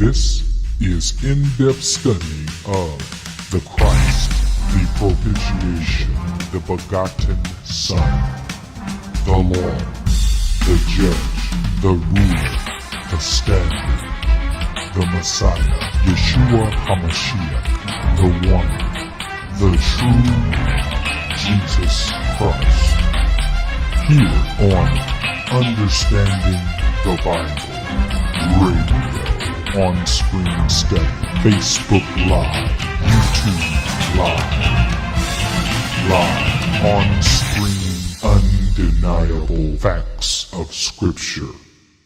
This is in-depth study of the Christ, the propitiation, the begotten Son, the Lord, the Judge, the Ruler, the Standard, the Messiah, Yeshua HaMashiach, the One, the true Jesus Christ. Here on Understanding the Bible Radio, on Screen Study, Facebook Live, YouTube Live, on screen, undeniable facts of Scripture.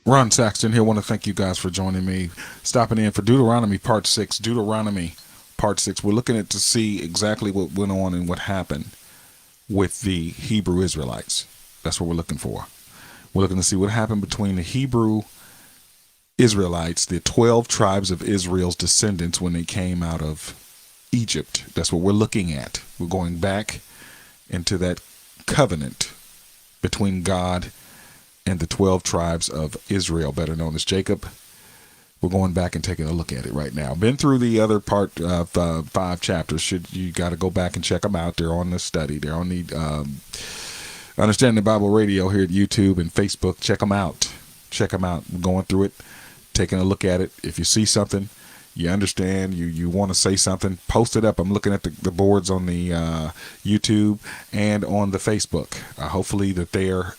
Ron Saxton here. I want to thank you guys for joining me, stopping in for Deuteronomy Part 6. Deuteronomy Part 6. We're looking at to see exactly what went on and what happened with the Hebrew Israelites. That's what we're looking for. We're looking to see what happened between the Hebrew Israelites, the 12 tribes of Israel's descendants when they came out of Egypt. That's what we're looking at. We're going back into that covenant between God and the 12 tribes of Israel, better known as Jacob. We're going back and taking a look at it right now. Been through the other part of 5 chapters. You got to go back and check them out. They're on the study. They're on the Understanding the Bible Radio here at YouTube and Facebook. Check them out. Check them out. We're going through it, taking a look at it. If you see something, you understand, you want to say something, post it up. I'm looking at the boards on the YouTube and on the Facebook. Hopefully that their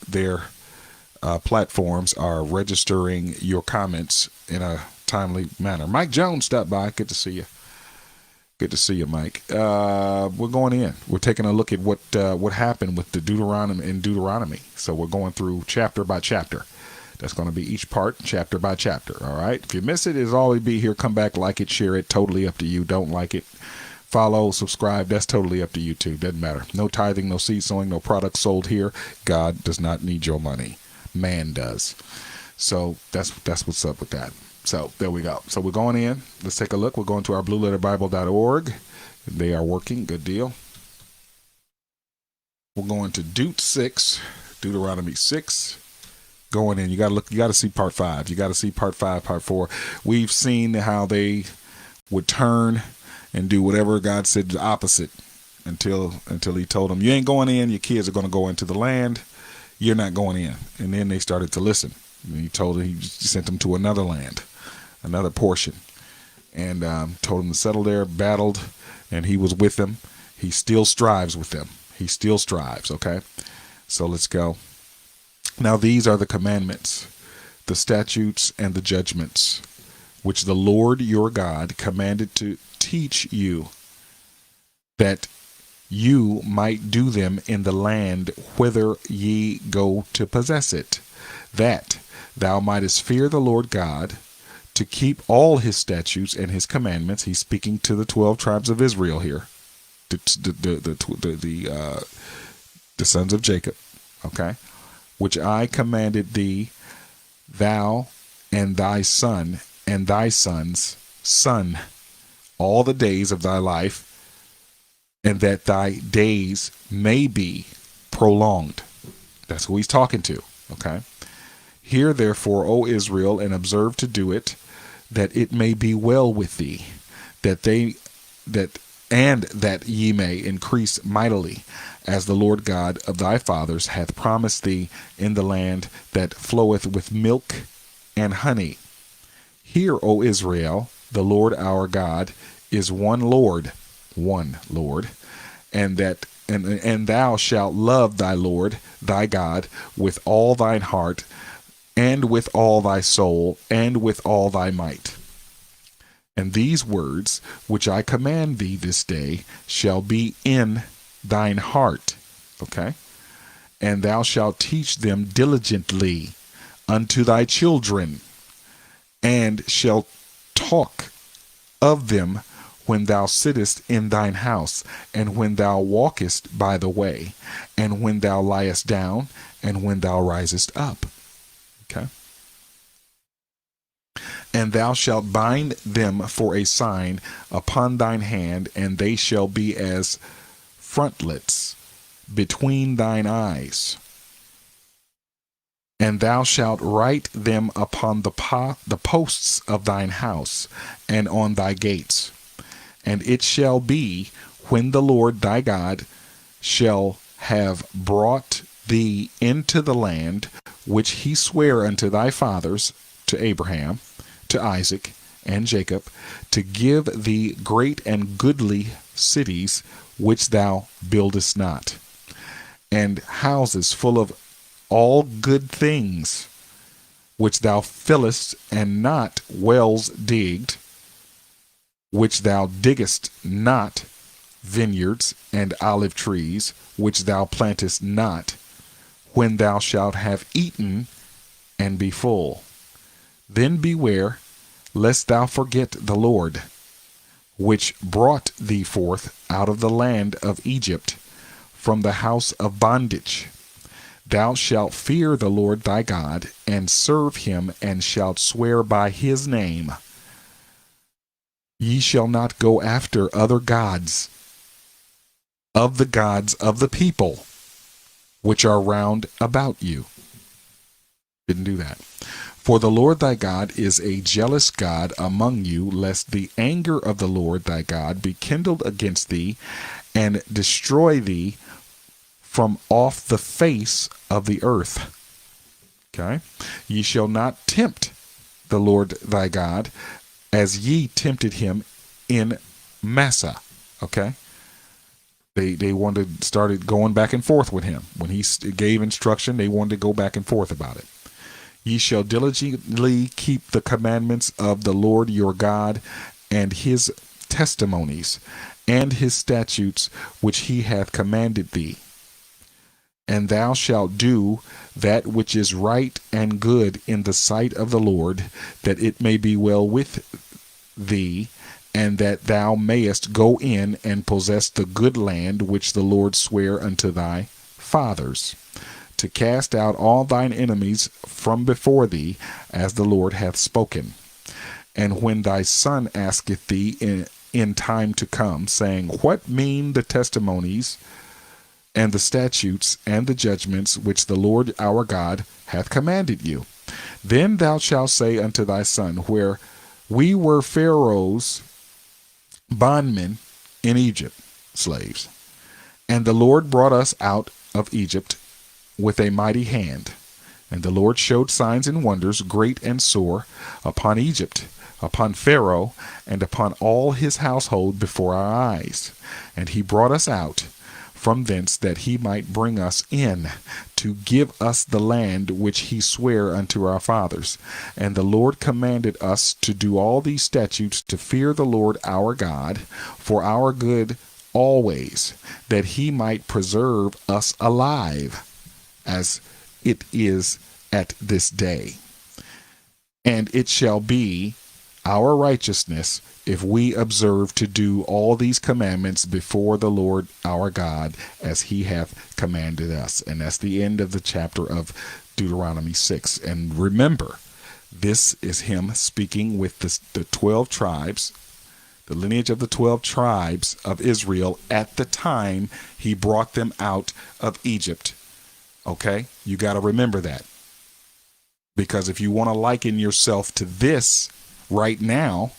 platforms are registering your comments in a timely manner. Mike Jones stopped by. Good to see you. Good to see you, Mike. We're going in. We're taking a look at what happened with the Deuteronomy. So we're going through chapter by chapter. That's going to be each part, chapter by chapter. All right. If you miss it, it'll always be here. Come back, like it, share it. Totally up to you. Don't like it, follow, subscribe. That's totally up to you too. Doesn't matter. No tithing, no seed sowing, no products sold here. God does not need your money. Man does. So that's what's up with that. So there we go. So we're going in. Let's take a look. We're going to our blueletterbible.org. They are working. Good deal. We're going to Deuteronomy 6. Going in. You got to look. You got to see part 5. You got to see part 5, part 4. We've seen how they would turn and do whatever God said the opposite until he told them, you ain't going in. Your kids are going to go into the land. You're not going in. And then they started to listen. And he told them, he sent them to another land, another portion, and told them to settle there, battled, and he was with them. He still strives with them. He still strives. Okay. So let's go. Now these are the commandments, the statutes, and the judgments, which the Lord your God commanded to teach you, that you might do them in the land whither ye go to possess it, that thou mightest fear the Lord God, to keep all his statutes and his commandments. He's speaking to the 12 tribes of Israel here, the sons of Jacob, okay, which I commanded thee, thou and thy son and thy son's son, all the days of thy life, and that thy days may be prolonged. That's who he's talking to, okay? Hear therefore, O Israel, and observe to do it, that it may be well with thee, that ye may increase mightily, as the Lord God of thy fathers hath promised thee, in the land that floweth with milk and honey. Hear, O Israel, the Lord our God is one Lord, and thou shalt love thy Lord thy God with all thine heart, and with all thy soul, and with all thy might. And these words which I command thee this day shall be in thine heart, okay? And thou shalt teach them diligently unto thy children, and shalt talk of them when thou sittest in thine house, and when thou walkest by the way, and when thou liest down, and when thou risest up. Okay. And thou shalt bind them for a sign upon thine hand, and they shall be as frontlets between thine eyes. And thou shalt write them upon the posts of thine house and on thy gates. And it shall be, when the Lord thy God shall have brought thee into the land which he sware unto thy fathers, to Abraham, to Isaac, and Jacob, to give thee great and goodly cities which thou buildest not, and houses full of all good things, which thou fillest, and not wells digged, which thou diggest not, vineyards and olive trees, which thou plantest not, when thou shalt have eaten and be full. Then beware, lest thou forget the Lord, which brought thee forth out of the land of Egypt, from the house of bondage. Thou shalt fear the Lord thy God, and serve him, and shalt swear by his name. Ye shall not go after other gods of the people which are round about you. Didn't do that. For the Lord thy God is a jealous God among you, lest the anger of the Lord thy God be kindled against thee, and destroy thee from off the face of the earth. Okay? Ye shall not tempt the Lord thy God, as ye tempted him in Massa. Okay? They started going back and forth with him. When he gave instruction, they wanted to go back and forth about it. Ye shall diligently keep the commandments of the Lord your God, and his testimonies, and his statutes, which he hath commanded thee. And thou shalt do that which is right and good in the sight of the Lord, that it may be well with thee, and that thou mayest go in and possess the good land which the Lord sware unto thy fathers, to cast out all thine enemies from before thee, as the Lord hath spoken. And when thy son asketh thee in time to come, saying, What mean the testimonies and the statutes and the judgments which the Lord our God hath commanded you? Then thou shalt say unto thy son, Where we were Pharaoh's bondmen in Egypt, slaves, and the Lord brought us out of Egypt with a mighty hand. And the Lord showed signs and wonders, great and sore, upon Egypt, upon Pharaoh, and upon all his household before our eyes. And he brought us out from thence, that he might bring us in, to give us the land which he sware unto our fathers. And the Lord commanded us to do all these statutes, to fear the Lord our God, for our good always, that he might preserve us alive, as it is at this day. And it shall be our righteousness, if we observe to do all these commandments before the Lord our God, as he hath commanded us. And that's the end of the chapter of Deuteronomy 6. And remember, this is him speaking with the 12 tribes, the lineage of the 12 tribes of Israel at the time he brought them out of Egypt. Okay? You got to remember that. Because if you want to liken yourself to this right now,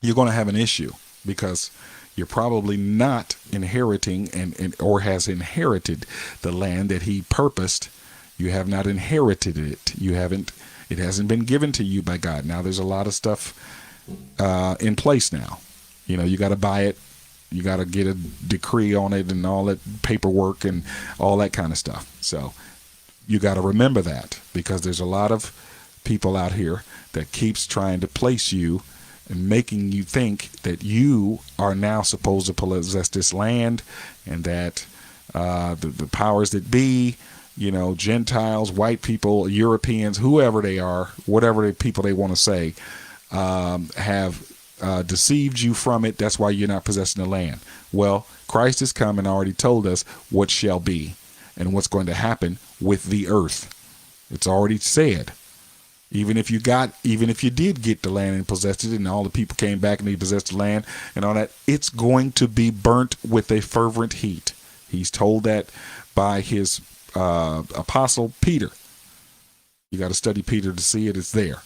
you're going to have an issue, because you're probably not inheriting or has inherited the land that he purposed. You have not inherited it. It hasn't been given to you by God. Now there's a lot of stuff in place now. You got to buy it. You got to get a decree on it and all that paperwork and all that kind of stuff. So you got to remember that, because there's a lot of people out here that keeps trying to place you and making you think that you are now supposed to possess this land, and that the powers that be, Gentiles, white people, Europeans, whoever they are, whatever the people they want to say, have deceived you from it. That's why you're not possessing the land. Well, Christ has come and already told us what shall be and what's going to happen with the earth. It's already said. Even if you did get the land and possessed it, and all the people came back and they possessed the land and all that, it's going to be burnt with a fervent heat. He's told that by his apostle Peter. You got to study Peter to see it. It's there.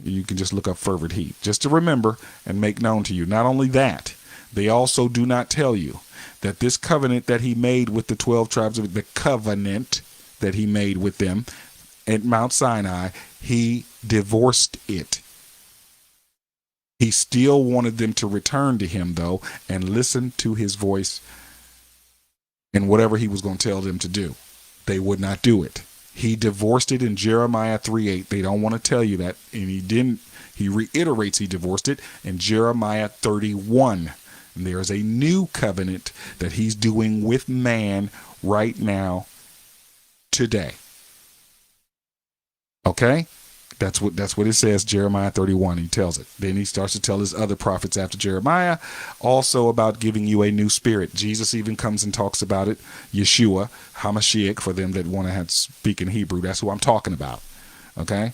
You can just look up fervent heat. Just to remember and make known to you. Not only that, they also do not tell you that this covenant that he made with the 12 tribes, of the covenant that he made with them at Mount Sinai, he divorced it. He still wanted them to return to him, though, and listen to his voice and whatever he was going to tell them to do. They would not do it. He divorced it in Jeremiah 3:8. They don't want to tell you that. And he didn't. He reiterates he divorced it in Jeremiah 31. And there is a new covenant that he's doing with man right now, today. Okay? That's what it says, Jeremiah 31. He tells it. Then he starts to tell his other prophets after Jeremiah also about giving you a new spirit. Jesus even comes and talks about it. Yeshua, Hamashiach, for them that want to speak in Hebrew. That's who I'm talking about. Okay?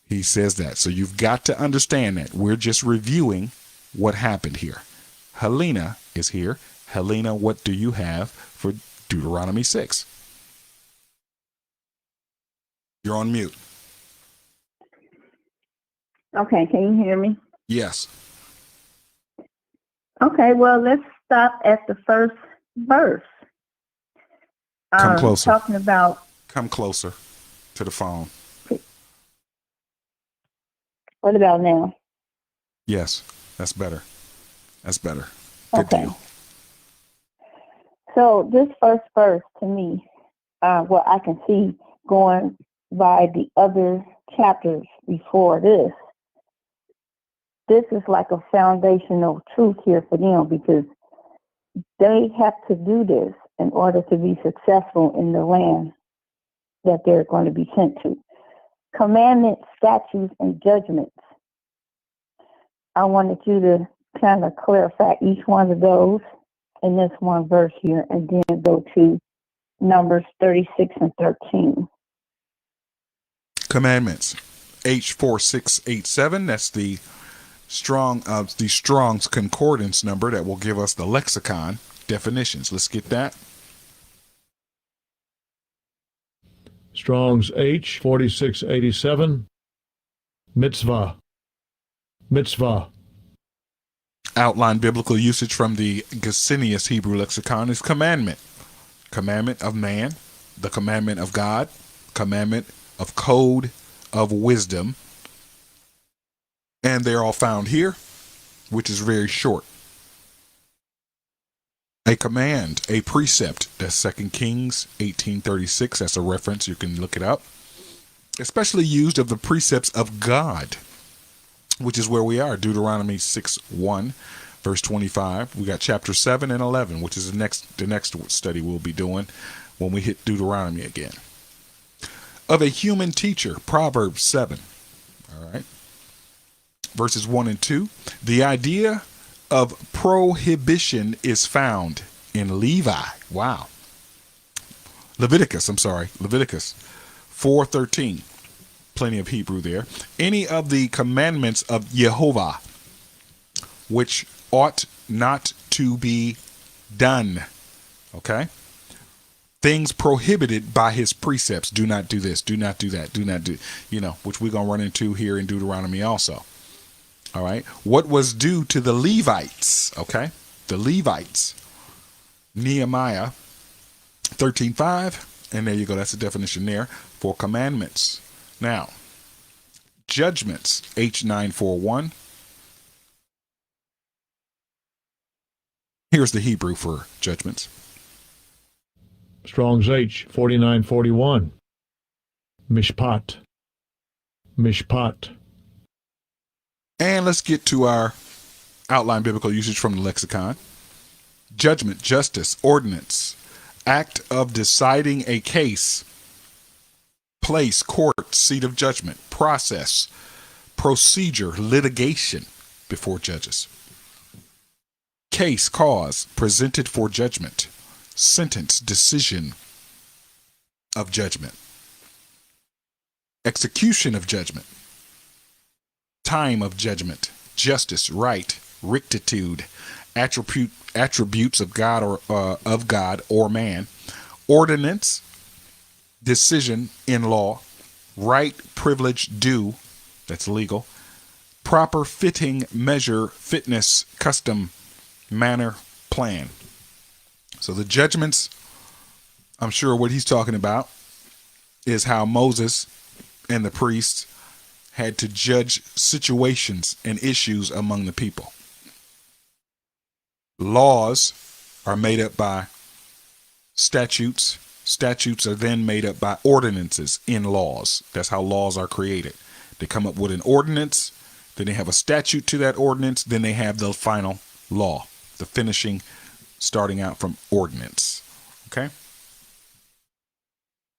He says that. So you've got to understand that. We're just reviewing what happened here. Helena is here. Helena, what do you have for Deuteronomy 6? You're on mute. Okay, can you hear me? Yes. Okay, well, let's stop at the first verse. Come closer. Talking about... Come closer to the phone. What about now? Yes, that's better. That's better. Good deal. So this first verse, to me, what I can see going by the other chapters before this is like a foundational truth here for them, because they have to do this in order to be successful in the land that they're going to be sent to. Commandments, statutes, and judgments. I wanted you to kind of clarify each one of those in this one verse here, and then go to Numbers 36 and 13. Commandments, H4687. That's the Strong's concordance number that will give us the lexicon definitions. Let's get that. Strong's H4687. Mitzvah. Mitzvah. Outline biblical usage from the Gesenius Hebrew lexicon is commandment. Commandment of man, the commandment of God, commandment of code of wisdom. And they're all found here, which is very short. A command, a precept. That's 2 Kings 18:36. That's a reference. You can look it up. Especially used of the precepts of God, which is where we are. Deuteronomy 6:1, verse 25. We got chapter 7 and 11, which is the next study we'll be doing when we hit Deuteronomy again. Of a human teacher, Proverbs 7. All right. Verses 1 and 2. The idea of prohibition is found in Levi. Wow. Leviticus 4:13. Plenty of Hebrew there. Any of the commandments of Jehovah, which ought not to be done. Okay? Things prohibited by his precepts. Do not do this. Do not do that. Do not do, which we're going to run into here in Deuteronomy also. All right. What was due to the Levites? Okay. The Levites. Nehemiah 13:5. And there you go. That's the definition there for commandments. Now, judgments. H941. Here's the Hebrew for judgments. Strong's H4941. Mishpat. Mishpat. And let's get to our outline biblical usage from the lexicon. Judgment, justice, ordinance, act of deciding a case, place, court, seat of judgment, process, procedure, litigation before judges. Case, cause, presented for judgment, sentence, decision of judgment, execution of judgment, time of judgment, justice, right, rectitude, attributes of God or man, ordinance, decision in law, right, privilege, due, that's legal, proper, fitting, measure, fitness, custom, manner, plan. So the judgments, I'm sure what he's talking about is how Moses and the priests had to judge situations and issues among the people. Laws are made up by statutes. Statutes are then made up by ordinances in laws. That's how laws are created. They come up with an ordinance, then they have a statute to that ordinance, then they have the final law, the finishing, starting out from ordinance. Okay?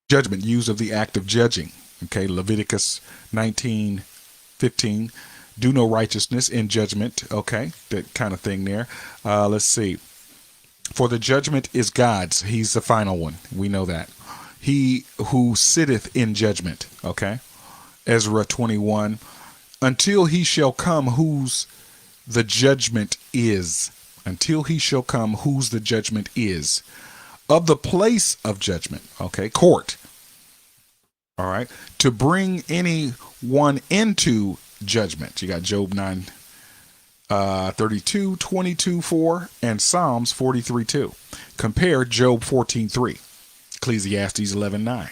Judgment, use of the act of judging. Okay, Leviticus 19:15. Do no righteousness in judgment. Okay, that kind of thing there. Let's see. For the judgment is God's. He's the final one. We know that. He who sitteth in judgment. Okay. Ezra 21. Until he shall come whose the judgment is. Until he shall come whose the judgment is. Of the place of judgment. Okay. Court. All right. To bring anyone into judgment. You got Job 9. 32, 22, 4, and Psalms 43, 2. Compare Job 14, 3, Ecclesiastes 11, 9.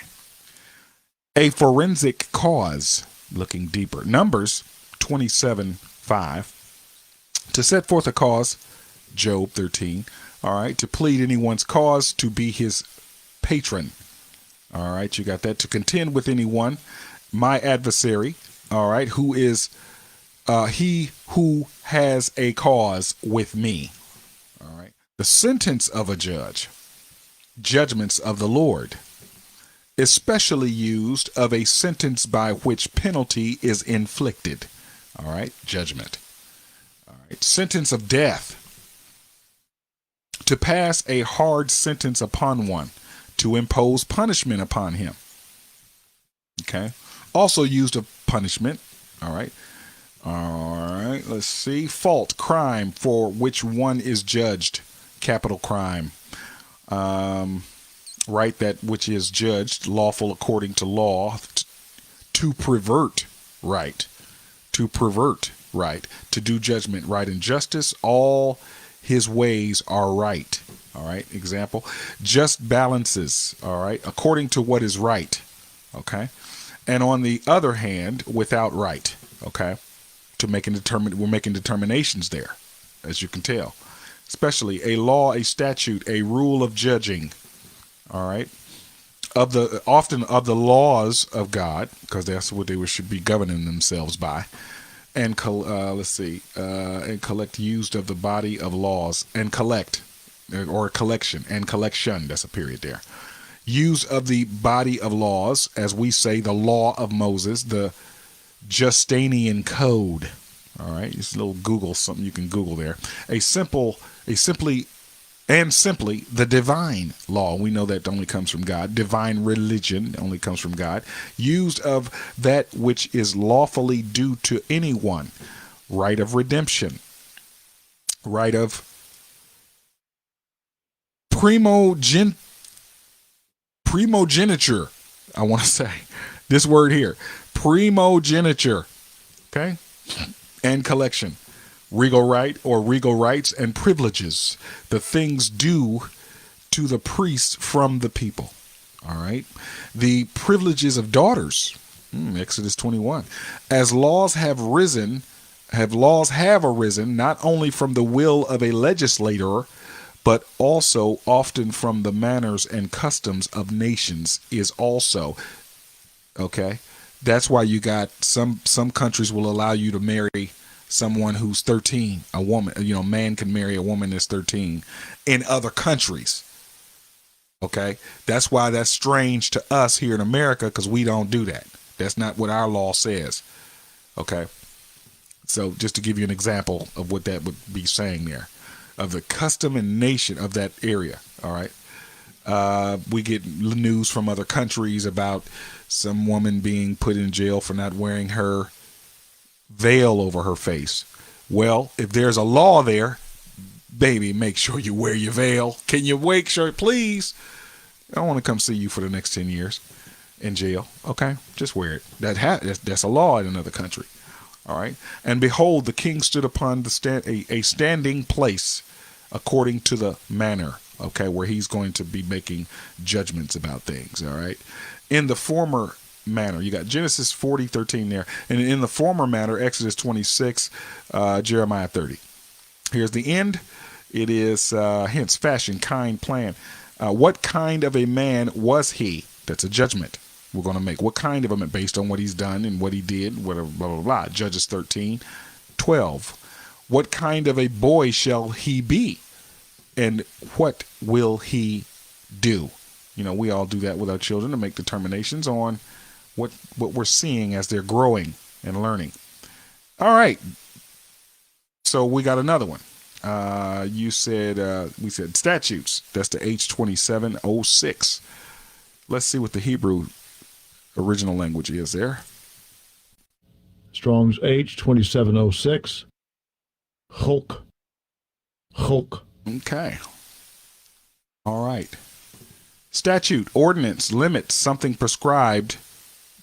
A forensic cause, looking deeper. Numbers 27, 5. To set forth a cause, Job 13. All right. To plead anyone's cause, to be his patron. All right. You got that. To contend with anyone, my adversary. All right. Who is he who has a cause with me. All right. The sentence of a judge, judgments of the Lord, especially used of a sentence by which penalty is inflicted. All right. Judgment. All right. Sentence of death. To pass a hard sentence upon one, to impose punishment upon him. Okay. Also used of punishment. All right. All right, let's see. Fault, crime for which one is judged. Capital crime. Right, that which is judged, lawful according to law. To pervert right. To pervert right. To do judgment, right, and justice. All his ways are right. All right, example. Just balances. All right, according to what is right. Okay. And on the other hand, without right. Okay. We're making determinations there, as you can tell, especially a law, a statute, a rule of judging. All right, often of the laws of God, because that's what they should be governing themselves by. And and collect used of the body of laws and collect, or collection and collection. That's a period there. Use of the body of laws, as we say, the law of Moses, the Justinian Code. All right, just a little Google, something you can Google there. Simply the divine law. We know that only comes from God. Divine religion only comes from God. Used of that which is lawfully due to anyone. Right of redemption. Right of primogeniture. I want to say this word here. Primogeniture. Okay. And collection. Regal right or regal rights and privileges. The things due to the priests from the people. All right. The privileges of daughters. Exodus 21. As laws have arisen, not only from the will of a legislator, but also often from the manners and customs of nations is also. Okay. That's why you got some countries will allow you to marry someone who's 13, a woman, a man can marry a woman that's 13 in other countries. Okay. That's why that's strange to us here in America, because we don't do that. That's not what our law says. Okay. So just to give you an example of what that would be saying there, of the custom and nation of that area. All right. We get news from other countries about some woman being put in jail for not wearing her veil over her face. Well, if there's a law there, baby, make sure you wear your veil. Can you make sure, please? I don't want to come see you for the next 10 years. in jail. Okay, just wear it. That's a law in another country. All right. And behold, the king stood upon a standing place according to the manner, okay, where he's going to be making judgments about things. All right. In the former manner, you got Genesis 40:13 there. And in the former manner, Exodus 26, Jeremiah 30. Here's the end. It is hence, fashion, kind, plan. What kind of a man was he? That's a judgment we're going to make. What kind of a man, based on what he's done and what he did, whatever, blah, blah, blah. Judges 13:12. What kind of a boy shall he be? And what will he do? You know, we all do that with our children to make determinations on what we're seeing as they're growing and learning. All right. So we got another one. We said statutes. That's the H2706. Let's see what the Hebrew original language is there. Strong's H2706. Chok. Chok. Okay. All right. Statute, ordinance, limit, something prescribed,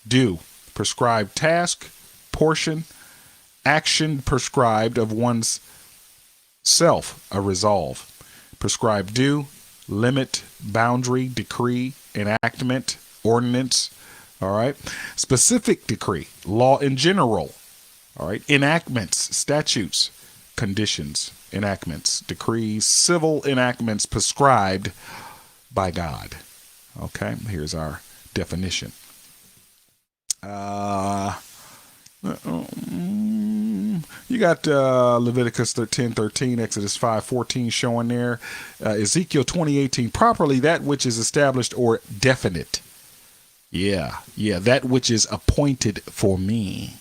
due, prescribed task, portion, action prescribed of one's self, a resolve, prescribed due, limit, boundary, decree, enactment, ordinance. All right. Specific decree, law in general. All right. Enactments, statutes, conditions, enactments, decrees, civil enactments prescribed by God. Okay. Here's our definition. You got Leviticus 10:13, Exodus 5:14 showing there. Ezekiel 20:18, properly that which is established or definite. Yeah, that which is appointed for me.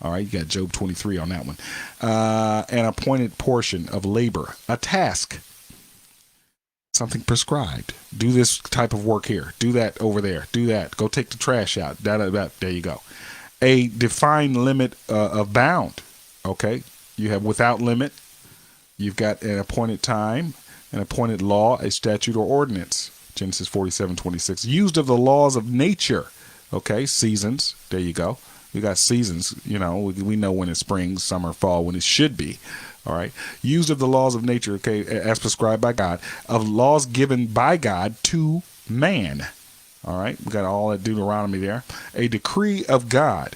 All right, you got Job 23 on that one. An appointed portion of labor, a task, something prescribed. Do this type of work here. Do that over there. Do that. Go take the trash out. There you go. A defined limit of bound. Okay, you have without limit. You've got an appointed time, an appointed law, a statute or ordinance. Genesis 47:26. Used of the laws of nature. Okay, seasons. There you go. We got seasons. You know, we know when it's spring, summer, fall, when it should be. All right. Used of the laws of nature. Okay, as prescribed by God. Of laws given by God to man. All right. We got all that Deuteronomy there. A decree of God.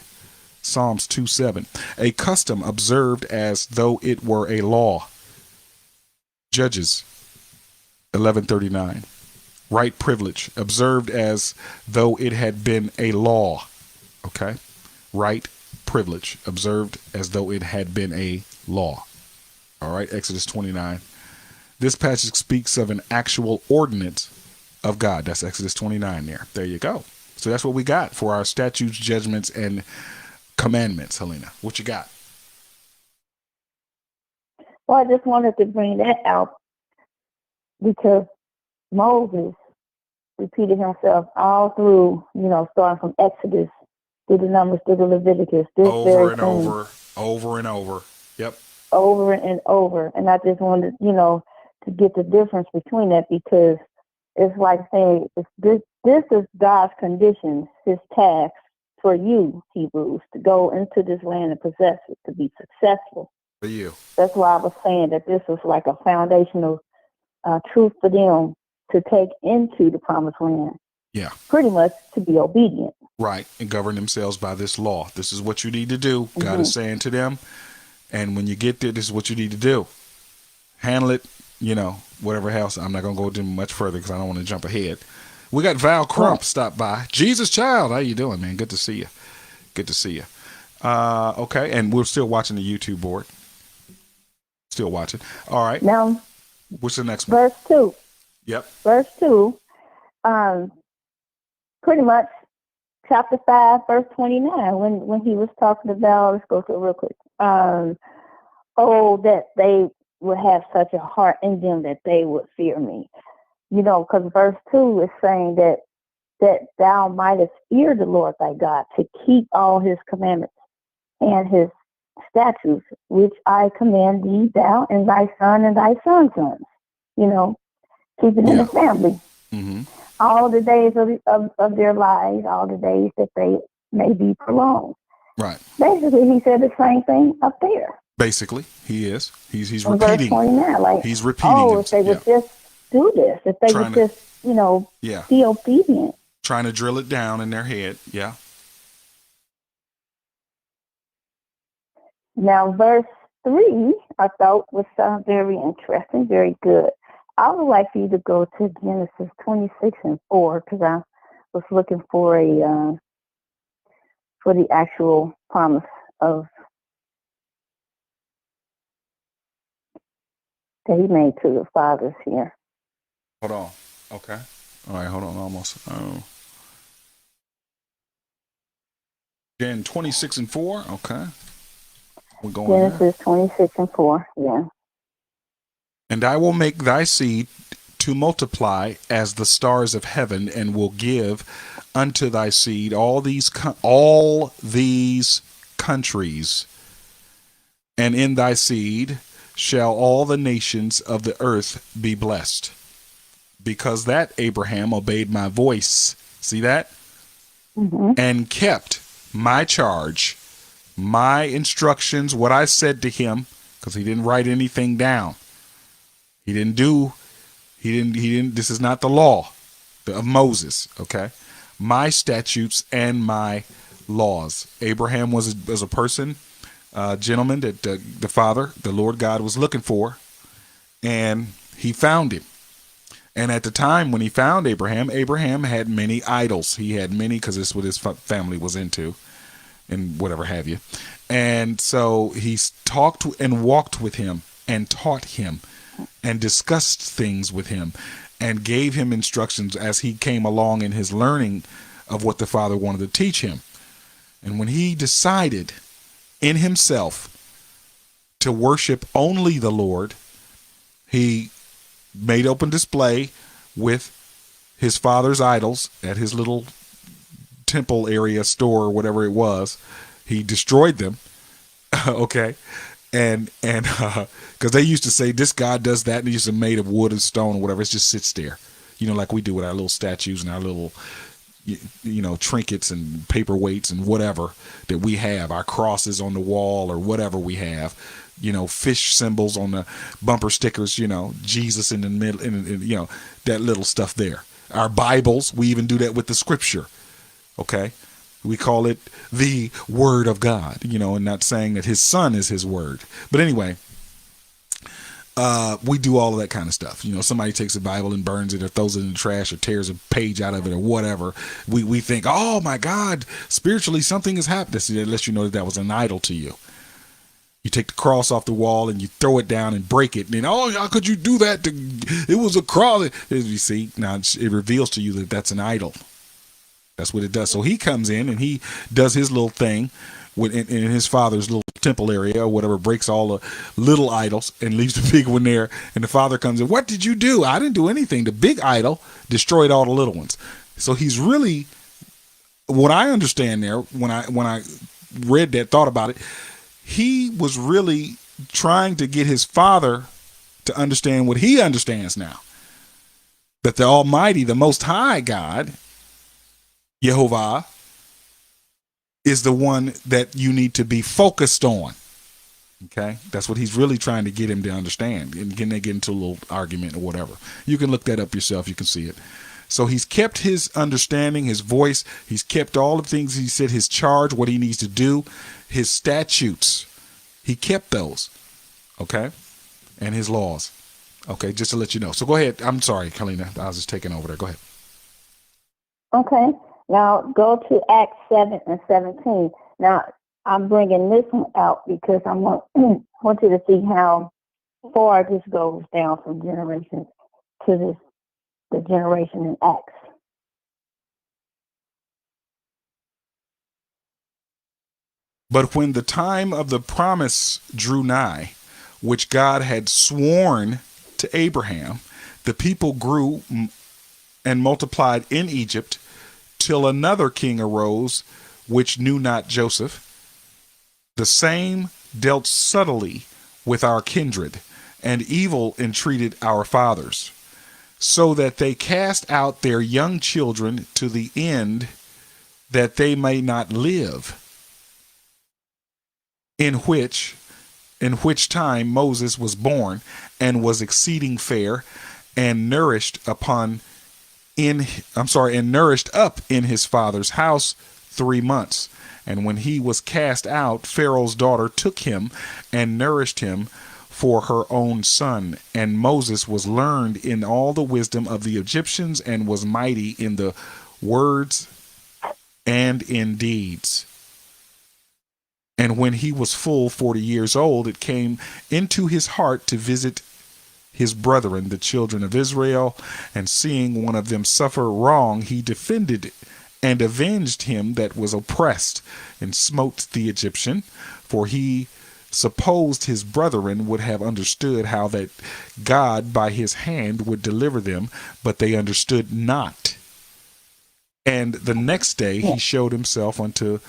Psalms 2:7. A custom observed as though it were a law. Judges 11:39. Right privilege observed as though it had been a law. Okay. Right privilege observed as though it had been a law. All right. Exodus 29. This passage speaks of an actual ordinance of God. That's Exodus 29 there. There you go. So that's what we got for our statutes, judgments, and commandments. Helena, what you got? Well, I just wanted to bring that out because Moses repeated himself all through, starting from Exodus through the Numbers, through the Leviticus. Over and over. Yep. Over and over. And I just wanted, to get the difference between that, because it's like saying this is God's conditions, his task for you, Hebrews, to go into this land and possess it, to be successful. For you. That's why I was saying that this was like a foundational truth for them to take into the promised land. Yeah. Pretty much to be obedient. Right. And govern themselves by this law. This is what you need to do. Mm-hmm. God is saying to them. And when you get there, this is what you need to do. Handle it, whatever else. I'm not going to go into much further because I don't want to jump ahead. We got Val Crump stopped by. Jesus Child, how you doing, man? Good to see you. Good to see you. Okay, and we're still watching the YouTube board. Still watching. All right. Now, what's the next one? Verse 2. Yep. Verse 2, pretty much chapter 5, verse 29, when he was talking about, let's go through it real quick. That they would have such a heart in them that they would fear me. Because verse 2 is saying that thou mightest fear the Lord thy God, to keep all his commandments and his statutes, which I command thee, thou and thy son and thy son's sons. Keep it in the family. Mm-hmm. all the days of their lives, all the days that they may be prolonged. Right. Basically, he said the same thing up there Basically, he is. He's in verse repeating. 29. Like, He's repeating if they would yeah. just do this, if they Trying would to- just, Yeah. be obedient. Trying to drill it down in their head. Yeah. Now, verse 3, I thought was very interesting, very good. I would like for you to go to Genesis 26 and 4 because I was looking for for the actual promise of that he made to the fathers here. Hold on. Okay. All right. Hold on. Almost. Oh. Again, 26 and 4. Okay. We're going Genesis there. 26 and 4, yeah. And I will make thy seed to multiply as the stars of heaven, and will give unto thy seed all these countries, and in thy seed shall all the nations of the earth be blessed, because that Abraham obeyed my voice. See that? Mm-hmm. And kept my charge, my instructions, what I said to him, because he didn't write anything down. He didn't. This is not the law of Moses. Okay. My statutes and my laws. Abraham was a person, gentleman that the Father, the Lord God, was looking for, and he found him. And at the time when he found Abraham, Abraham had many idols. He had many, because this is what his family was into, and whatever have you. And so he talked and walked with him and taught him and discussed things with him and gave him instructions as he came along in his learning of what the Father wanted to teach him. And when he decided in himself to worship only the Lord, he made open display with his father's idols at his little temple area store or whatever it was. He destroyed them. Okay. And because they used to say this God does that, and it's made of wood and stone or whatever. It just sits there, like we do with our little statues and our little, trinkets and paperweights and whatever that we have, our crosses on the wall or whatever we have, fish symbols on the bumper stickers, Jesus in the middle, and that little stuff there. Our Bibles, we even do that with the scripture. Okay. We call it the Word of God, and not saying that his son is his word. But anyway, we do all of that kind of stuff. Somebody takes a Bible and burns it or throws it in the trash or tears a page out of it or whatever. We think, oh my God, spiritually something has happened. That lets you know that was an idol to you. You take the cross off the wall and you throw it down and break it. And then, how could you do that? It was a cross. You see, now it reveals to you that that's an idol. That's what it does. So he comes in and he does his little thing in his father's little temple area or whatever, breaks all the little idols and leaves the big one there. And the father comes in, what did you do? I didn't do anything. The big idol destroyed all the little ones. So he's really, what I understand there, when I read that, thought about it, he was really trying to get his father to understand what he understands now. That the Almighty, the Most High God, Yehovah, is the one that you need to be focused on. Okay, that's what he's really trying to get him to understand. And again, they get into a little argument or whatever. You can look that up yourself. You can see it. So he's kept his understanding, his voice. He's kept all the things he said, his charge, what he needs to do, his statutes. He kept those. Okay, and his laws. Okay, just to let you know. So go ahead. I'm sorry, Kalina. I was just taking over there. Go ahead. Okay. Now, go to Acts 7 and 17. Now, I'm bringing this one out because I want you to see how far this goes down from generation to the generation in Acts. But when the time of the promise drew nigh, which God had sworn to Abraham, the people grew and multiplied in Egypt, till another king arose, which knew not Joseph. The same dealt subtly with our kindred, and evil entreated our fathers. so that they cast out their young children to the end that they may not live, in which time Moses was born and was exceeding fair and nourished and nourished up in his father's house 3 months. And when he was cast out, Pharaoh's daughter took him and nourished him for her own son. And Moses was learned in all the wisdom of the Egyptians and was mighty in the words and in deeds. And when he was full 40 years old, it came into his heart to visit his brethren, the children of Israel, and seeing one of them suffer wrong, he defended and avenged him that was oppressed, and smote the Egyptian, for he supposed his brethren would have understood how that God by his hand would deliver them, but they understood not. And the next day he showed himself unto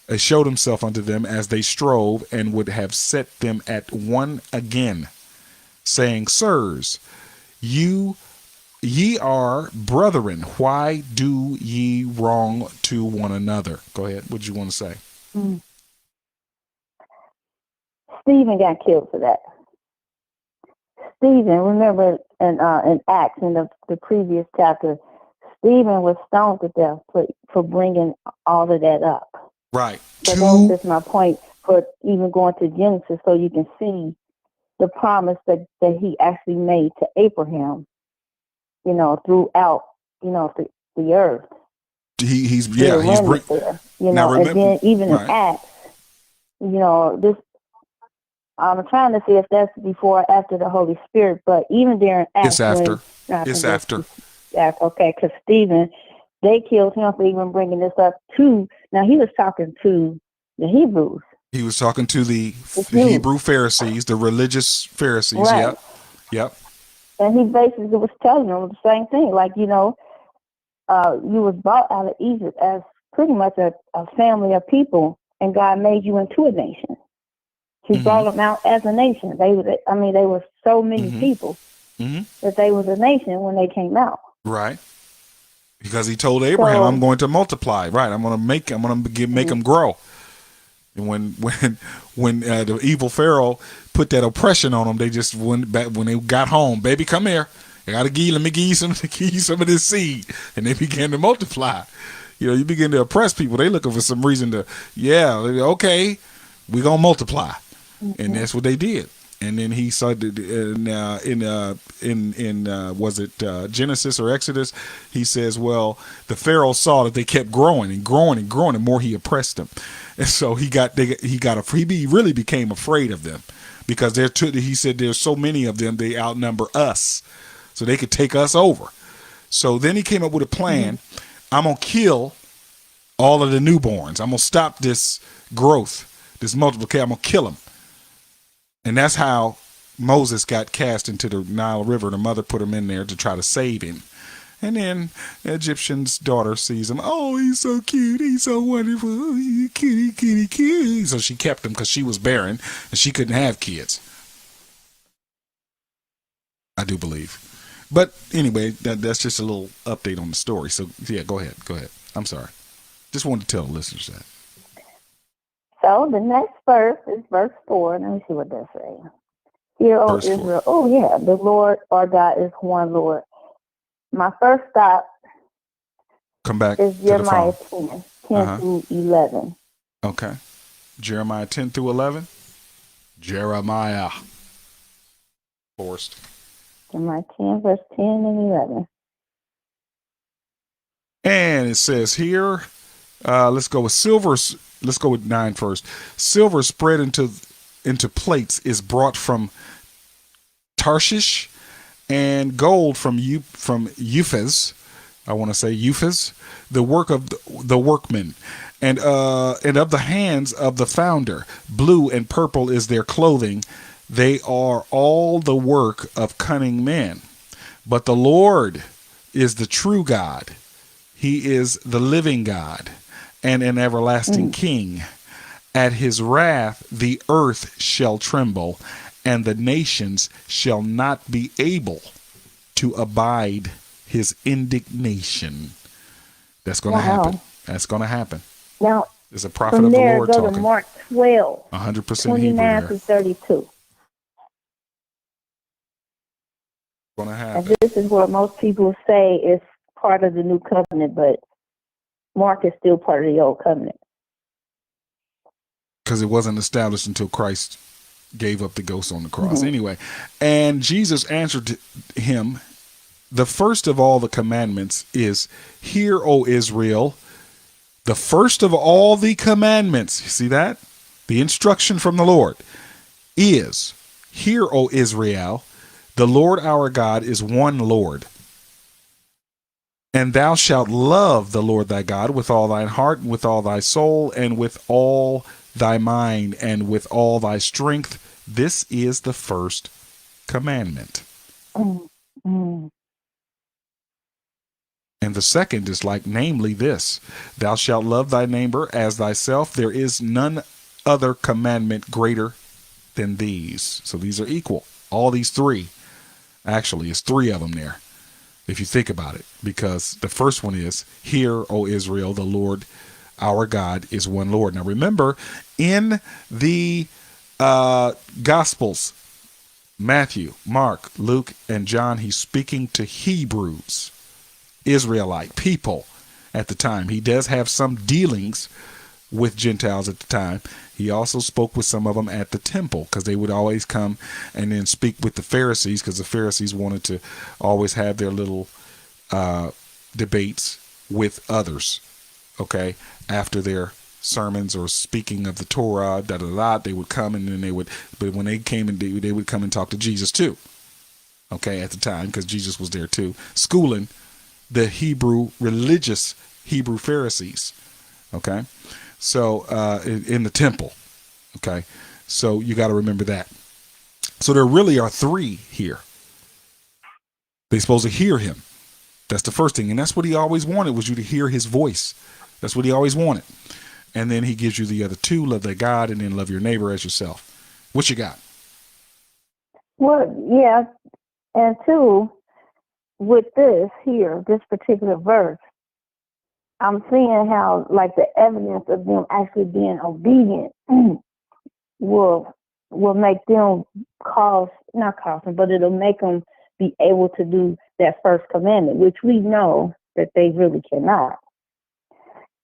them as they strove, and would have set them at one again, saying, Sirs, ye are brethren, why do ye wrong to one another? Go ahead. What do you want to say? Stephen got killed for that. Stephen, remember in Acts, in the previous chapter, Stephen was stoned to death for bringing all of that up. Right. So that's just my point for even going to Genesis, so you can see the promise that he actually made to Abraham, throughout, the earth. He's there, now remember, and then even right. in Acts, this, I'm trying to see if that's before or after the Holy Spirit, but even there in Acts. It's after. It's after. Okay, because Stephen, they killed him for even bringing this up too. Now, he was talking to the Hebrews. He was talking to the Hebrew Pharisees, the religious Pharisees. Right. Yep. And he basically was telling them the same thing. Like, you was brought out of Egypt as pretty much a family of people, and God made you into a nation. He brought them out as a nation. They were so many people that they was a nation when they came out. Right. Because he told Abraham, I'm going to multiply. Right. I'm going to make them grow. And when the evil Pharaoh put that oppression on them, they just went back when they got home. Baby, come here. Let me give you some of this seed. And they began to multiply. You begin to oppress people. They looking for some reason to, okay, we're going to multiply. And that's what they did. And then he said was it Genesis or Exodus? He says, well, the Pharaoh saw that they kept growing and growing and growing, the more he oppressed them. And so he really became afraid of them, because he said there's so many of them, they outnumber us, so they could take us over. So then he came up with a plan. I'm going to kill all of the newborns. I'm going to stop this growth, this multiplication. I'm going to kill them. And that's how Moses got cast into the Nile River. The mother put him in there to try to save him. And then the Egyptian's daughter sees him. Oh, he's so cute. He's so wonderful. Oh, he's kitty. So she kept him because she was barren and she couldn't have kids. I do believe. But anyway, that's just a little update on the story. So, yeah, go ahead. I'm sorry. Just wanted to tell the listeners that. So the next verse is verse 4. Let me see what that says. Hear, O Israel. Oh, yeah. The Lord our God is one Lord. My first stop come back is Jeremiah 10 through 11. Okay. Jeremiah 10 through 11. Jeremiah. Forrest. Jeremiah 10, verse 10 and 11. And it says here, let's go with silver. Let's go with 9 first. Silver spread into plates is brought from Tarshish, and gold from Euphaz. I want to say Euphaz, the work of the workmen, and of the hands of the founder. Blue and purple is their clothing. They are all the work of cunning men. But the Lord is the true God. He is the living God and an everlasting King. At his wrath the earth shall tremble, and the nations shall not be able to abide his indignation. That's going to happen. That's going to happen. Now, It's a prophet from of the there, Lord go talking. to Mark 12, 100% 29 Hebrew to there. 32. Going to And happen. this is where most people say it's part of the new covenant, but Mark is still part of the old covenant. Because it wasn't established until Christ gave up the ghost on the cross. Mm-hmm. Anyway, and Jesus answered him, the first of all the commandments is, hear, O Israel. The first of all the commandments, you see that? The instruction from the Lord is, hear, O Israel, the Lord our God is one Lord. And thou shalt love the Lord thy God with all thine heart, and with all thy soul, and with all thy mind, and with all thy strength. This is the first commandment. Mm-hmm. And the second is like, namely this, thou shalt love thy neighbor as thyself. There is none other commandment greater than these. So these are equal. All these three, actually, is three of them there, if you think about it. Because the first one is, hear, O Israel, the Lord our God is one Lord. Now remember, in the Gospels, Matthew, Mark, Luke, and John, he's speaking to Hebrews, Israelite people at the time. He does have some dealings with Gentiles at the time. He also spoke with some of them at the temple, because they would always come and then speak with the Pharisees, because the Pharisees wanted to always have their little debates with others, okay, after their sermons or speaking of the Torah, they would come, and then but when they came and they would come and talk to Jesus too, okay, at the time, because Jesus was there too, schooling the religious Hebrew Pharisees, okay, so in the temple, okay, so you got to remember that. So there really are three here. They're supposed to hear him. That's the first thing, and that's what he always wanted, was you to hear his voice. That's what he always wanted. And then he gives you the other two, love thy God, and then love your neighbor as yourself. What you got? Well, yeah, and two, with this here, this particular verse, I'm seeing how, like, the evidence of them actually being obedient will make them but it'll make them be able to do that first commandment, which we know that they really cannot.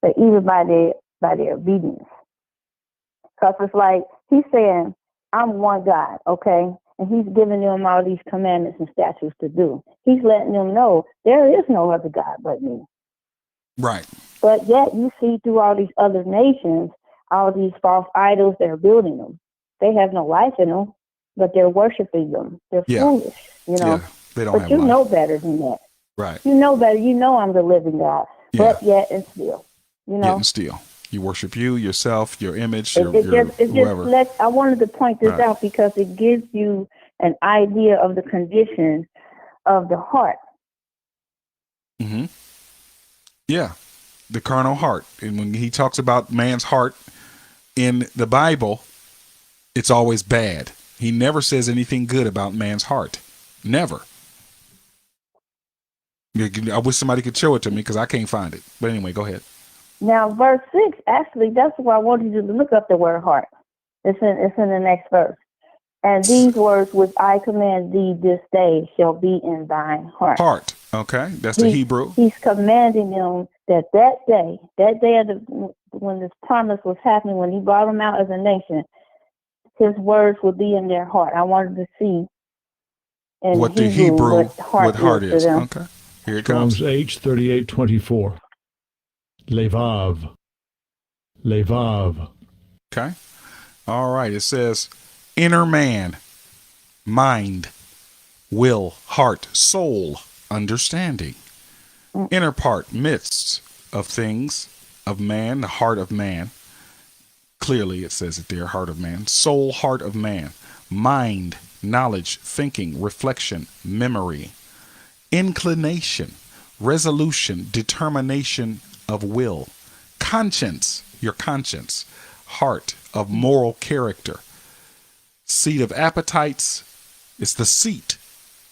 But even by their obedience, because it's like he's saying, "I'm one God," okay, and he's giving them all these commandments and statutes to do. He's letting them know there is no other God but me. Right. But yet you see through all these other nations, all these false idols, they're building them. They have no life in them, but they're worshiping them. They're foolish, Yeah, they don't but have you life. know better than that. Right. You know better. You know I'm the living God. Yeah. But yet and still, Yet and still, you worship you, yourself, your image, it whoever. I wanted to point this out because it gives you an idea of the condition of the heart. Mm-hmm. Yeah, the carnal heart. And when he talks about man's heart in the Bible, it's always bad. He never says anything good about man's heart. Never. I wish somebody could show it to me, because I can't find it. But anyway, go ahead. Now, verse 6, actually, that's why I wanted you to look up the word heart. It's in the next verse. And these words which I command thee this day shall be in thine heart. Heart. Okay, that's the Hebrew. He's commanding them that day of when this promise was happening, when he brought them out as a nation, his words would be in their heart. I wanted to see in what Hebrew, the Hebrew what heart is. To them. Okay, here it comes. Psalms H38:24. Levav. Levav. Okay. All right. It says inner man, mind, will, heart, soul, understanding. Inner part, midst of things of man, the heart of man. Clearly it says it there, heart of man. Soul, heart of man. Mind, knowledge, thinking, reflection, memory. Inclination, resolution, determination of will. Conscience, your conscience. Heart, of moral character. Seat of appetites, it's the seat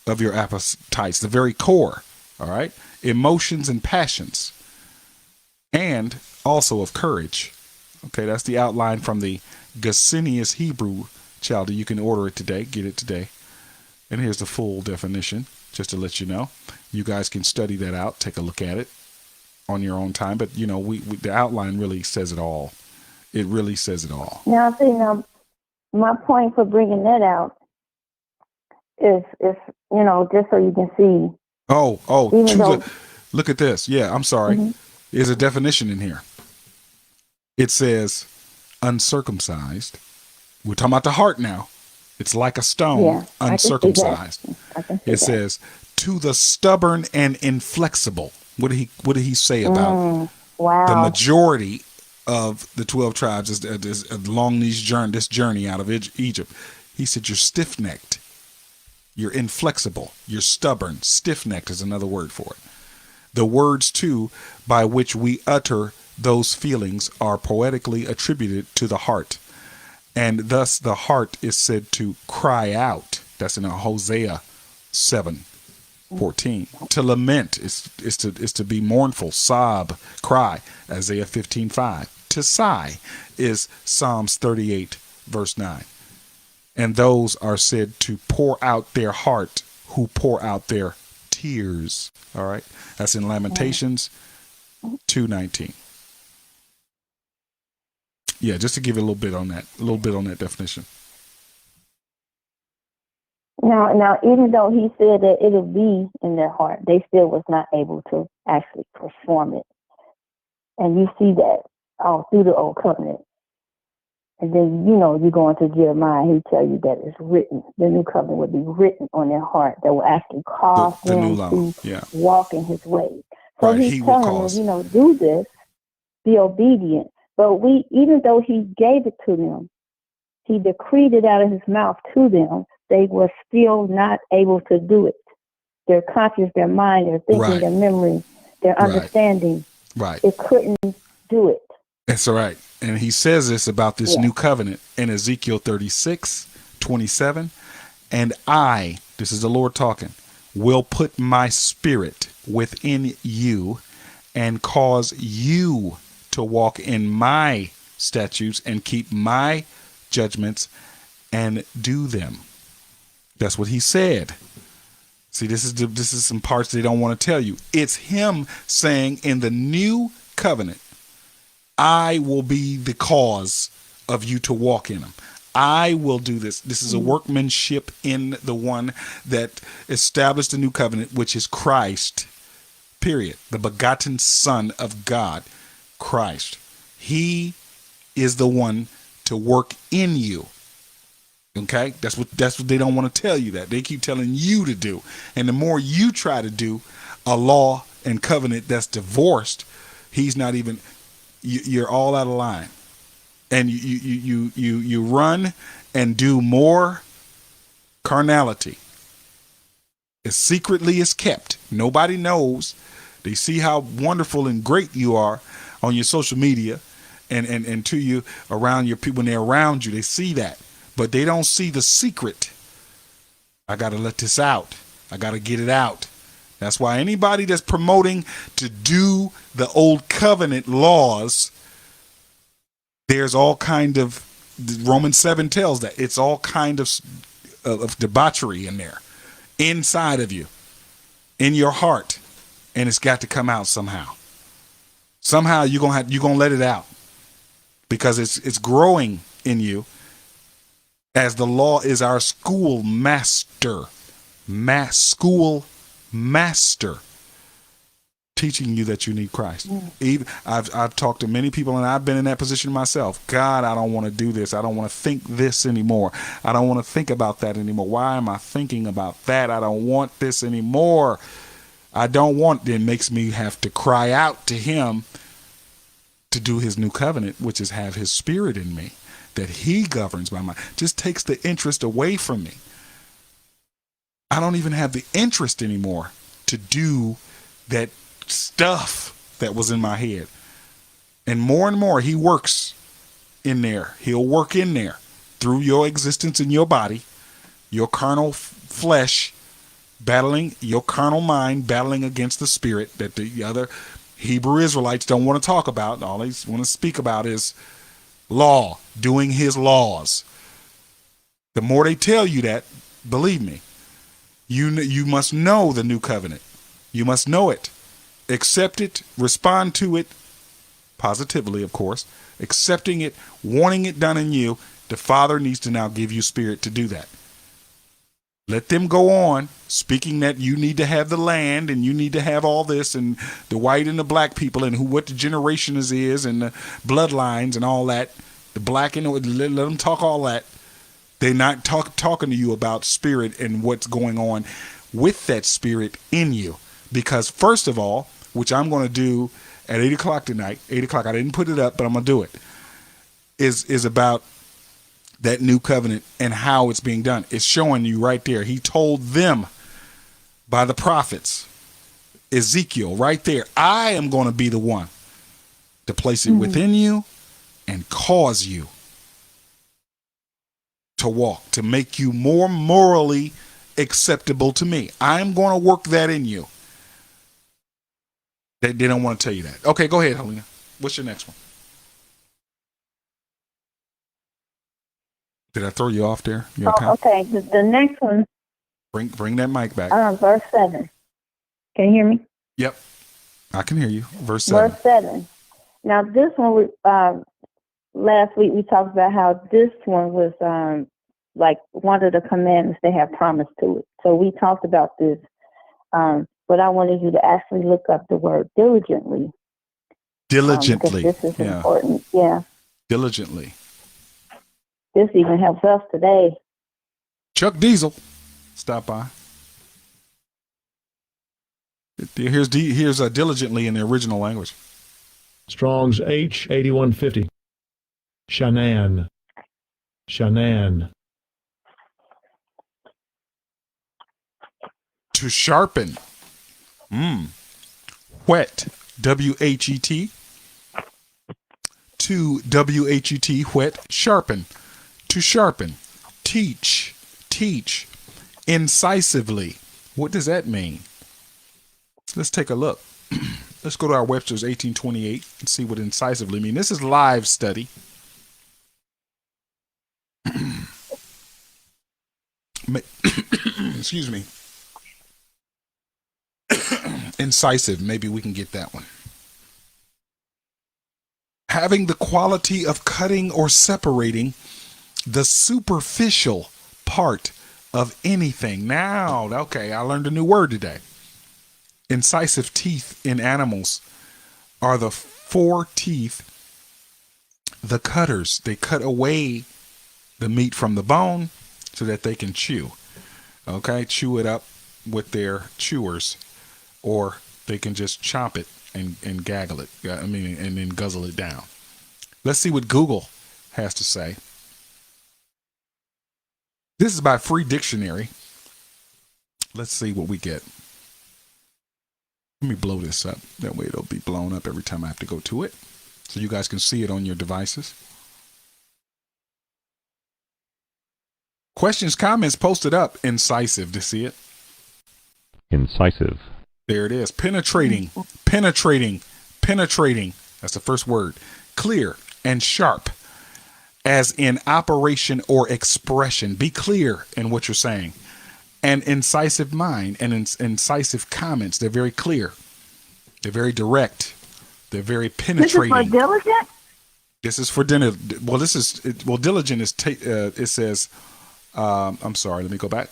of your appetites, the very core, all right? Emotions and passions, and also of courage. Okay, that's the outline from the Gesenius Hebrew Chaldee. You can order it today, get it today. And here's the full definition, just to let you know. You guys can study that out, take a look at it on your own time. But, we the outline really says it all. It really says it all. Now, see, my point for bringing that out is just so you can see. Look at this. Yeah, I'm sorry. Mm-hmm. There's a definition in here. It says uncircumcised. We're talking about the heart now. It's like a stone, uncircumcised. It says to the stubborn and inflexible. What did he say about the majority of the 12 tribes is along this journey out of Egypt? He said you're stiff-necked, you're inflexible, you're stubborn. Stiff-necked is another word for it. The words too by which we utter those feelings are poetically attributed to the heart. And thus the heart is said to cry out. That's in Hosea 7:14. To lament is to be mournful, sob, cry. Isaiah 15:5. To sigh is Psalms 38 verse 9. And those are said to pour out their heart who pour out their tears. All right. That's in Lamentations 2:19. Yeah, just to give you a little bit on that definition. Now, even though he said that it'll be in their heart, they still was not able to actually perform it. And you see that all through the Old Covenant. And then, you go into Jeremiah, he tell you that it's written. The new covenant would be written on their heart. That will actually cause them to walk in his ways. So he's telling them, do this, be obedient. But even though he gave it to them, he decreed it out of his mouth to them, they were still not able to do it. Their conscience, their mind, their thinking, their memory, their understanding, it couldn't do it. That's all right. And he says this about this new covenant in Ezekiel 36:27. And I, this is the Lord talking, will put my spirit within you and cause you to walk in my statutes and keep my judgments and do them. That's what he said. See, this is some parts they don't want to tell you. It's him saying in the new covenant, I will be the cause of you to walk in them. I will do this. This is a workmanship in the one that established the new covenant, which is Christ, period. The begotten Son of God, Christ. He is the one to work in you. Okay? That's what they don't want to tell you that. They keep telling you to do. And the more you try to do a law and covenant that's divorced, he's not even, you're all out of line. And you run and do more carnality. As secretly as kept. Nobody knows. They see how wonderful and great you are on your social media and to you around your people. When they're around you, they see that. But they don't see the secret. I got to let this out. I got to get it out. That's why anybody that's promoting to do the old covenant laws, there's all kind of, Romans 7 tells that it's all kind of debauchery in there, inside of you, in your heart, and it's got to come out somehow. Somehow you're gonna let it out because it's growing in you, as the law is our school master, teaching you that you need Christ. Even I've talked to many people, and I've been in that position myself. God, I don't want to do this. I don't want to think this anymore. I don't want to think about that anymore. Why am I thinking about that? I don't want this anymore. I don't want. It makes me have to cry out to him to do his new covenant, which is have his spirit in me, that he governs my mind. Just takes the interest away from me. I don't even have the interest anymore to do that stuff that was in my head. And more he works in there. He'll work in there through your existence in your body, your carnal flesh, battling your carnal mind, battling against the spirit that the other Hebrew Israelites don't want to talk about. All they want to speak about is law, doing his laws. The more they tell you that, believe me, you must know the new covenant. You must know it, accept it, respond to it positively, of course, accepting it, wanting it done in you. The Father needs to now give you spirit to do that. Let them go on speaking that you need to have the land and you need to have all this and the white and the black people and what the generation is and the bloodlines and all that. The black and let them talk all that. They're not talking to you about spirit and what's going on with that spirit in you. Because first of all, which I'm going to do at 8 o'clock tonight, 8 o'clock, I didn't put it up, but I'm going to do it, is about that new covenant and how it's being done. It's showing you right there. He told them by the prophets, Ezekiel, right there, I am going to be the one to place it within you and cause you to walk, to make you more morally acceptable to me. I'm going to work that in you. They don't want to tell you that. Okay, go ahead, Helena. What's your next one? Did I throw you off there? Okay. The next one. Bring that mic back. Verse 7. Can you hear me? Yep, I can hear you. Verse 7. Verse 7. Now, this one, last week we talked about how this one was like one of the commandments they have promised to it. So we talked about this, but I wanted you to actually look up the word diligently. Diligently. This is important. Yeah. Diligently. This even helps us today. Chuck Diesel, stop by. Here's diligently in the original language. Strong's H8150. Shanan. Shanan. To sharpen. Whet. W-H-E-T. To W-H-E-T. Whet. Sharpen. To sharpen. Teach. Teach. Incisively. What does that mean? Let's take a look. Let's go to our Webster's 1828 and see what incisively means. This is live study. Excuse me. Incisive. Maybe we can get that one. Having the quality of cutting or separating the superficial part of anything. Now, okay, I learned a new word today. Incisive teeth in animals are the 4 teeth, the cutters. They cut away the meat from the bone so that they can chew. Okay, chew it up with their chewers, or they can just chomp it and gaggle it. And then guzzle it down. Let's see what Google has to say. This is by Free Dictionary. Let's see what we get. Let me blow this up. That way it'll be blown up every time I have to go to it, so you guys can see it on your devices. Questions, comments posted up. Incisive. To see it? Incisive. There it is. Penetrating. Penetrating. Penetrating. That's the first word. Clear and sharp, as in operation or expression. Be clear in what you're saying. And incisive mind and incisive comments. They're very clear. They're very direct. They're very penetrating. This is for diligent? This is for diligent. Well, diligent is, it says, I'm sorry, let me go back.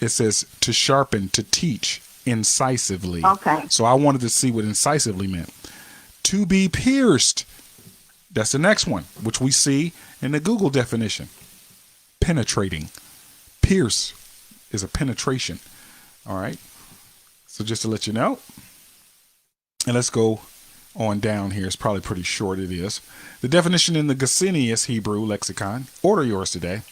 It says to sharpen, to teach incisively. Okay. So I wanted to see what incisively meant. To be pierced. That's the next one, which we see in the Google definition. Penetrating. Pierce is a penetration. All right. So just to let you know. And let's go on down here. It's probably pretty short. It is. The definition in the Gesenius Hebrew lexicon. Order yours today.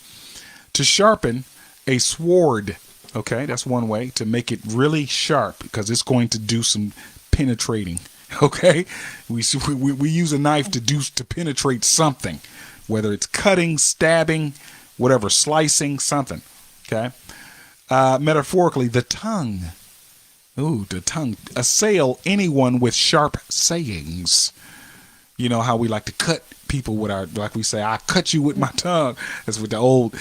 To sharpen a sword. Okay. That's one way to make it really sharp, because it's going to do some penetrating. Okay. We use a knife to penetrate something, whether it's cutting, stabbing, whatever, slicing, something. Okay. Metaphorically, the tongue. Ooh, the tongue. Assail anyone with sharp sayings. You know how we like to cut people with our, like we say, I cut you with my tongue. That's what the old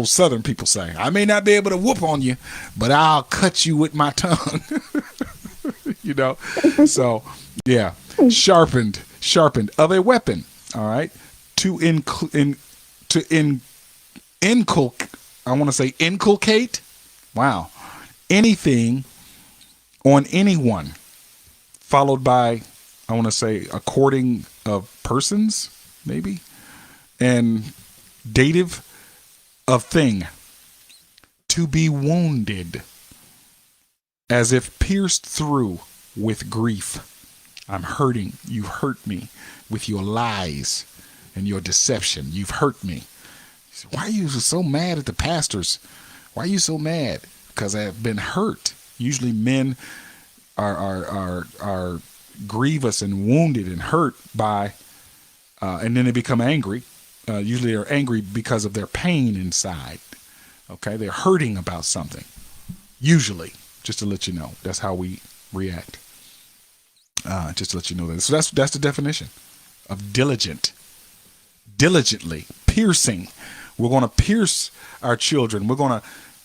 Southern people say. I may not be able to whoop on you, but I'll cut you with my tongue. You know, so yeah, sharpened of a weapon. All right, inculcate. Wow, anything on anyone, followed by, I want to say, according of persons, maybe, and dative of thing, to be wounded, as if pierced through with grief. I'm hurting. You hurt me with your lies and your deception. You've hurt me. Why are you so mad at the pastors? Why are you so mad? Because I've been hurt. Usually men are grievous and wounded and hurt by, and then they become angry. Usually they're angry because of their pain inside. Okay, they're hurting about something. Usually, just to let you know, that's how we react. Just to let you know that. So that's the definition of diligent. Diligently piercing. We're going to pierce our children. We're going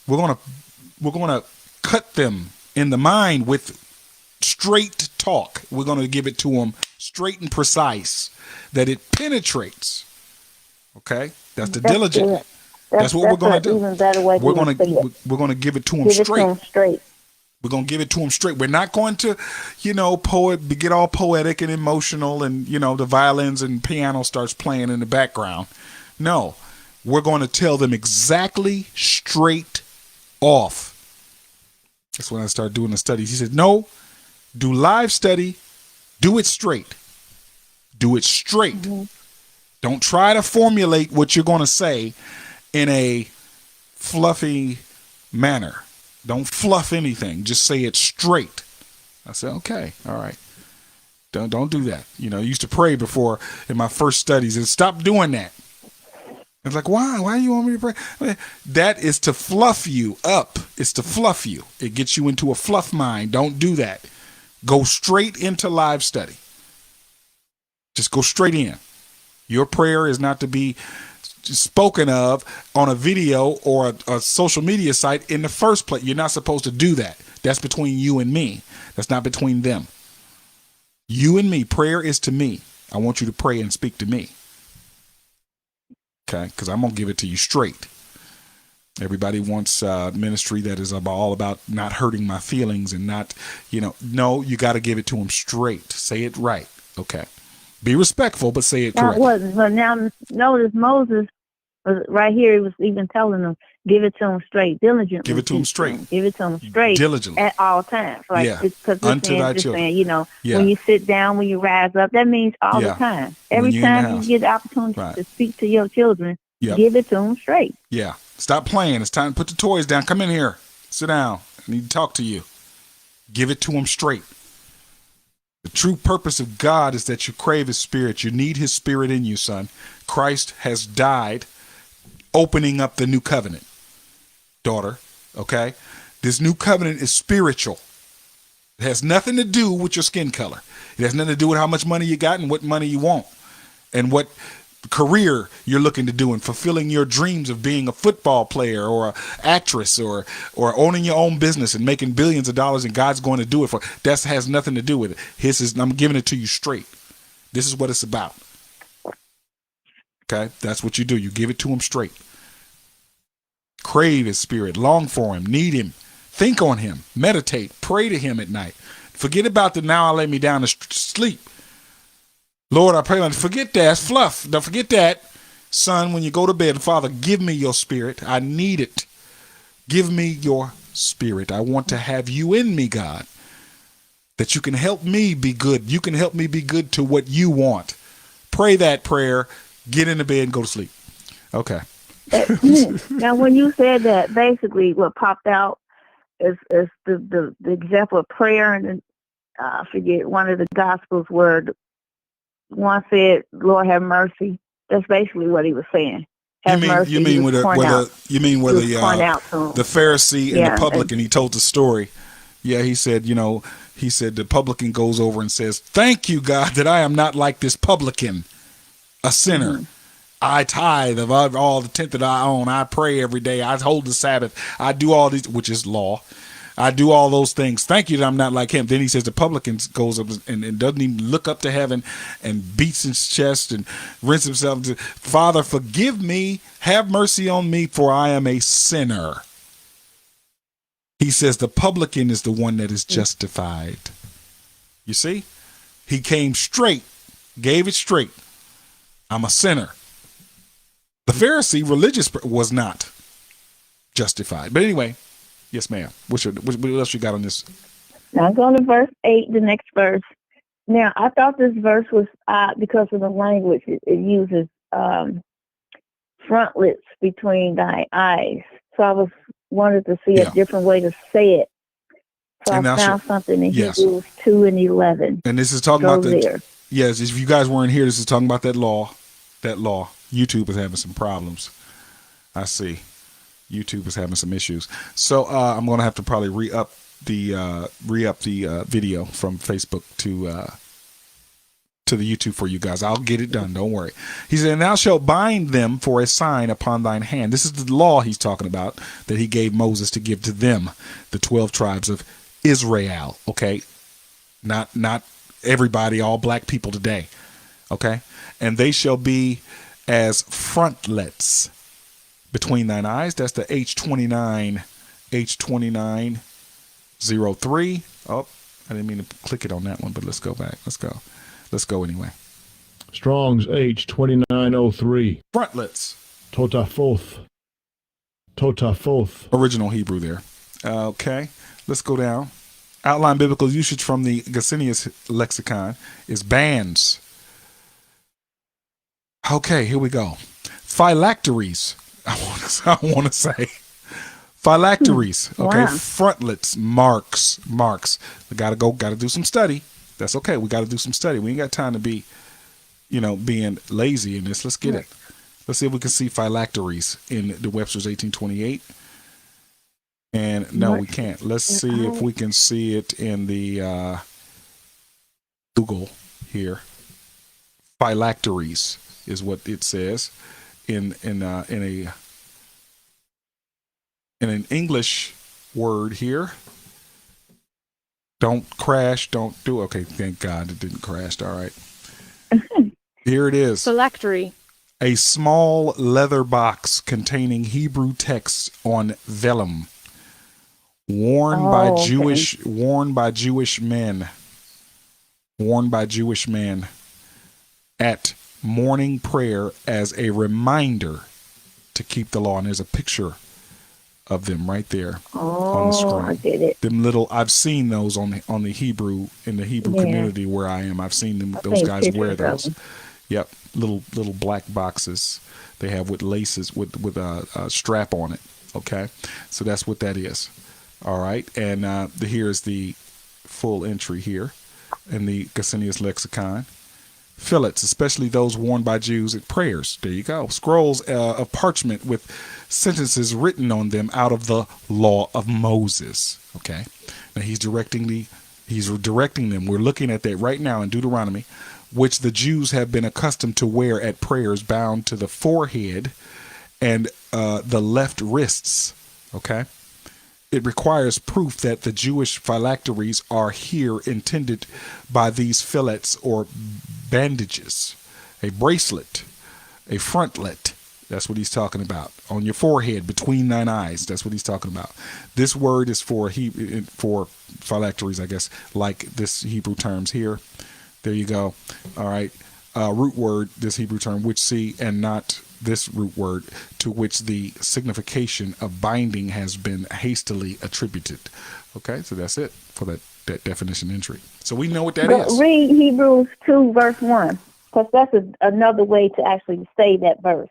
to cut them in the mind with straight talk. We're going to give it to them straight and precise, that it penetrates. Okay, that's diligent. It. That's what we're going to do. Even better way we're going to give it to them straight. We're going to give it to them straight. We're not going to, get all poetic and emotional and, the violins and piano starts playing in the background. No, we're going to tell them exactly straight off. That's when I started doing the studies. He said, no, do live study. Do it straight. Do it straight. Mm-hmm. Don't try to formulate what you're going to say in a fluffy manner. Don't fluff anything. Just say it straight. I said, okay, all right. Don't do that. I used to pray before in my first studies and stop doing that. It's like, why? Why do you want me to pray? That is to fluff you up. It's to fluff you. It gets you into a fluff mind. Don't do that. Go straight into live study. Just go straight in. Your prayer is not to be spoken of on a video or a social media site in the first place. You're not supposed to do that. That's between you and me. That's not between them. You and me. Prayer is to me. I want you to pray and speak to me. Okay? Because I'm going to give it to you straight. Everybody wants ministry that is all about not hurting my feelings and not, no, you got to give it to them straight. Say it right. Okay. Be respectful, but say it correct. But now notice Moses was right here. He was even telling them, give it to them straight, diligently. Give it to them straight. Give it to them straight, diligently, at all times. Like, yeah, because unto thy children. When you sit down, when you rise up, that means all the time. Every time you get the opportunity to speak to your children, give it to them straight. Yeah. Stop playing. It's time to put the toys down. Come in here. Sit down. I need to talk to you. Give it to them straight. The true purpose of God is that you crave his spirit. You need his spirit in you, son. Christ has died, opening up the new covenant, daughter. Okay? This new covenant is spiritual. It has nothing to do with your skin color. It has nothing to do with how much money you got and what money you want and what career you're looking to do and fulfilling your dreams of being a football player or an actress or owning your own business and making billions of dollars, and God's going to do it for. That has nothing to do with it. I'm giving it to you straight. This is what it's about. Okay? That's what you do. You give it to him straight. Crave his spirit. Long for him. Need him. Think on him. Meditate. Pray to him at night. Forget about the now I lay me down to sleep. Lord, I pray, forget that. It's fluff. Don't forget that. Son, when you go to bed, Father, give me your spirit. I need it. Give me your spirit. I want to have you in me, God, that you can help me be good. You can help me be good to what you want. Pray that prayer. Get in the bed and go to sleep. Okay. Now, when you said that, basically what popped out is the example of prayer, and I forget one of the Gospels where one said, Lord have mercy. That's basically what he was saying. have mercy. You mean where the the Pharisee and the Yeah, publican? He told the story. Yeah, he said, he said the publican goes over and says, "Thank you, God, that I am not like this publican, a sinner. I tithe of all the tenth that I own. I pray every day. I hold the Sabbath. I do all these, which is law. I do all those things. Thank you that I'm not like him." Then he says the publican goes up and doesn't even look up to heaven and beats his chest and rinses himself. "Father, forgive me. Have mercy on me, for I am a sinner." He says the publican is the one that is justified. You see? He came straight, gave it straight. I'm a sinner. The Pharisee, religious, was not justified. But anyway, yes, ma'am. What else you got on this? Now go to verse 8, the next verse. Now, I thought this verse was because of the language. It uses frontlets between thy eyes. So I wanted to see a different way to say it. So I found something in Hebrews 2 and 11. And this is talking about the... Yes, if you guys weren't here, this is talking about that law. That law. YouTube is having some problems. I see. YouTube is having some issues. So I'm going to have to probably re-up the video from Facebook to the YouTube for you guys. I'll get it done. Don't worry. He said, "And thou shalt bind them for a sign upon thine hand." This is the law he's talking about that he gave Moses to give to them, the 12 tribes of Israel. Okay. Not everybody, all black people today. Okay. "And they shall be as frontlets between thine eyes." That's the H2903. Oh, I didn't mean to click it on that one, but let's go back. Let's go anyway. Strong's H2903. Frontlets. Totafoth. Original Hebrew there. Okay. Let's go down. Outline biblical usage from the Gesenius lexicon is bands. Okay, here we go. Phylacteries. I want to say phylacteries. Okay, Wow. Frontlets, marks. We got to do some study. That's okay. We got to do some study. We ain't got time to be, being lazy in this. Let's get it. Let's see if we can see phylacteries in the Webster's 1828. And no, we can't. Let's see if we can see it in the Google here. Phylacteries is what it says in an English word here. Don't crash, don't do. Okay, thank God it didn't crash. All right. Here it is. Phylactery. A small leather box containing Hebrew texts on vellum, worn by Jewish men at morning prayer as a reminder to keep the law. And there's a picture of them right there on the screen. I get it. Them little, I've seen those on the Hebrew, in the Hebrew community where I am. I've seen them. Those guys wear those. Yep, little black boxes they have with laces with a strap on it. Okay, so that's what that is. All right, and here's the full entry here in the Gesenius lexicon. Fillets, especially those worn by Jews at prayers. There you go. Scrolls of parchment with sentences written on them out of the law of Moses. Okay. Now he's directing them. We're looking at that right now in Deuteronomy, which the Jews have been accustomed to wear at prayers, bound to the forehead and the left wrists. Okay. It requires proof that the Jewish phylacteries are here intended by these fillets or bandages. A bracelet, a frontlet, that's what he's talking about. On your forehead, between thine eyes, that's what he's talking about. This word is for phylacteries, I guess, like this Hebrew terms here. There you go. All right. Root word, this Hebrew term, which see, and not this root word to which the signification of binding has been hastily attributed. Okay, so that's it for that definition entry. So we know what that is. Read Hebrews 2 verse 1, because that's another way to actually say that verse.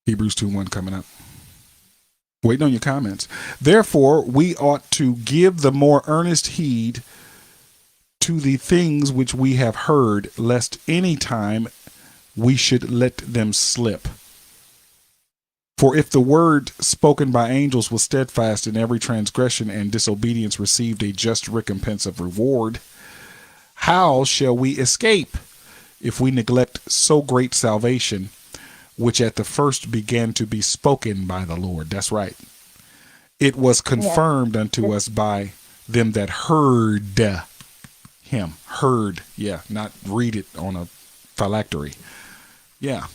Hebrews 2:1 coming up. Waiting on your comments. Therefore, we ought to give the more earnest heed to the things which we have heard, lest any time we should let them slip. For if the word spoken by angels was steadfast, and every transgression and disobedience received a just recompense of reward, how shall we escape if we neglect so great salvation, which at the first began to be spoken by the Lord? That's right. It was confirmed unto us by them that heard him. Heard, yeah, not read it on a phylactery. Yeah.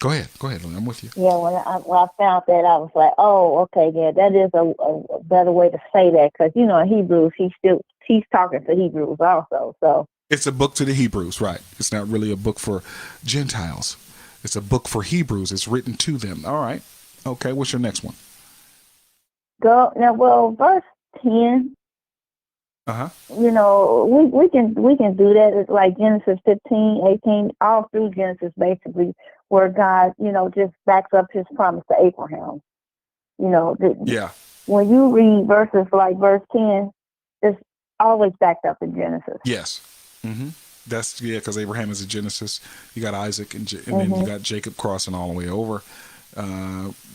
Go ahead, I'm with you. Yeah, when I found that, I was like, oh, okay, yeah, that is a better way to say that, because, you know, in Hebrews, he's talking to Hebrews also, so. It's a book to the Hebrews, right? It's not really a book for Gentiles. It's a book for Hebrews. It's written to them. All right. Okay, what's your next one? Verse 10. Uh-huh. You know, we can do that. It's like Genesis 15, 18, all through Genesis, basically, where God, you know, just backs up his promise to Abraham. You know, when you read verses like verse 10, it's always backed up in Genesis. Yes. Mm-hmm. That's, because Abraham is in Genesis. You got Isaac, and then you got Jacob crossing all the way over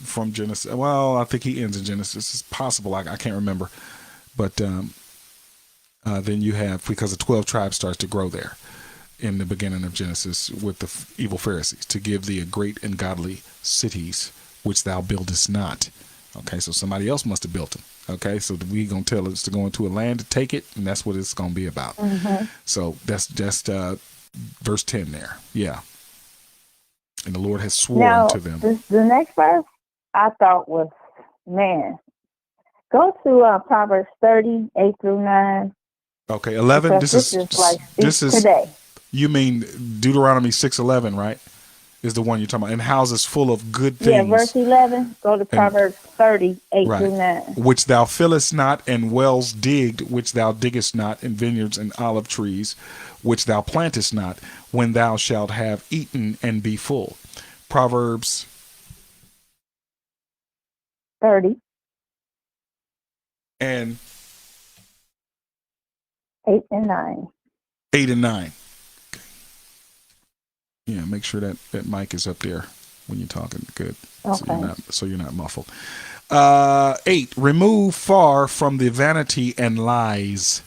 from Genesis. Well, I think he ends in Genesis. It's possible. I can't remember. But then you have, because the 12 tribes starts to grow there in the beginning of Genesis with the evil Pharisees, to give thee a great and godly cities which thou buildest not. Okay, so somebody else must have built them. Okay, so we gonna tell us to go into a land to take it, and that's what it's gonna be about. So that's just verse 10 there. Yeah, and the Lord has sworn to them. The next verse I thought was, man, go to Proverbs 30, 8 through 9. Okay, 11. This is today. You mean Deuteronomy 6:11, right? Is the one you're talking about, and houses full of good things. Yeah, verse 11. Go to Proverbs 30, 8 through 9. Which thou fillest not, and wells digged, which thou diggest not, and vineyards and olive trees, which thou plantest not, when thou shalt have eaten and be full. Proverbs 30. And 8 and 9. 8 and 9. Okay. Yeah, make sure that mic is up there when you're talking. Good. Okay. So you're not muffled. 8. Remove far from the vanity and lies.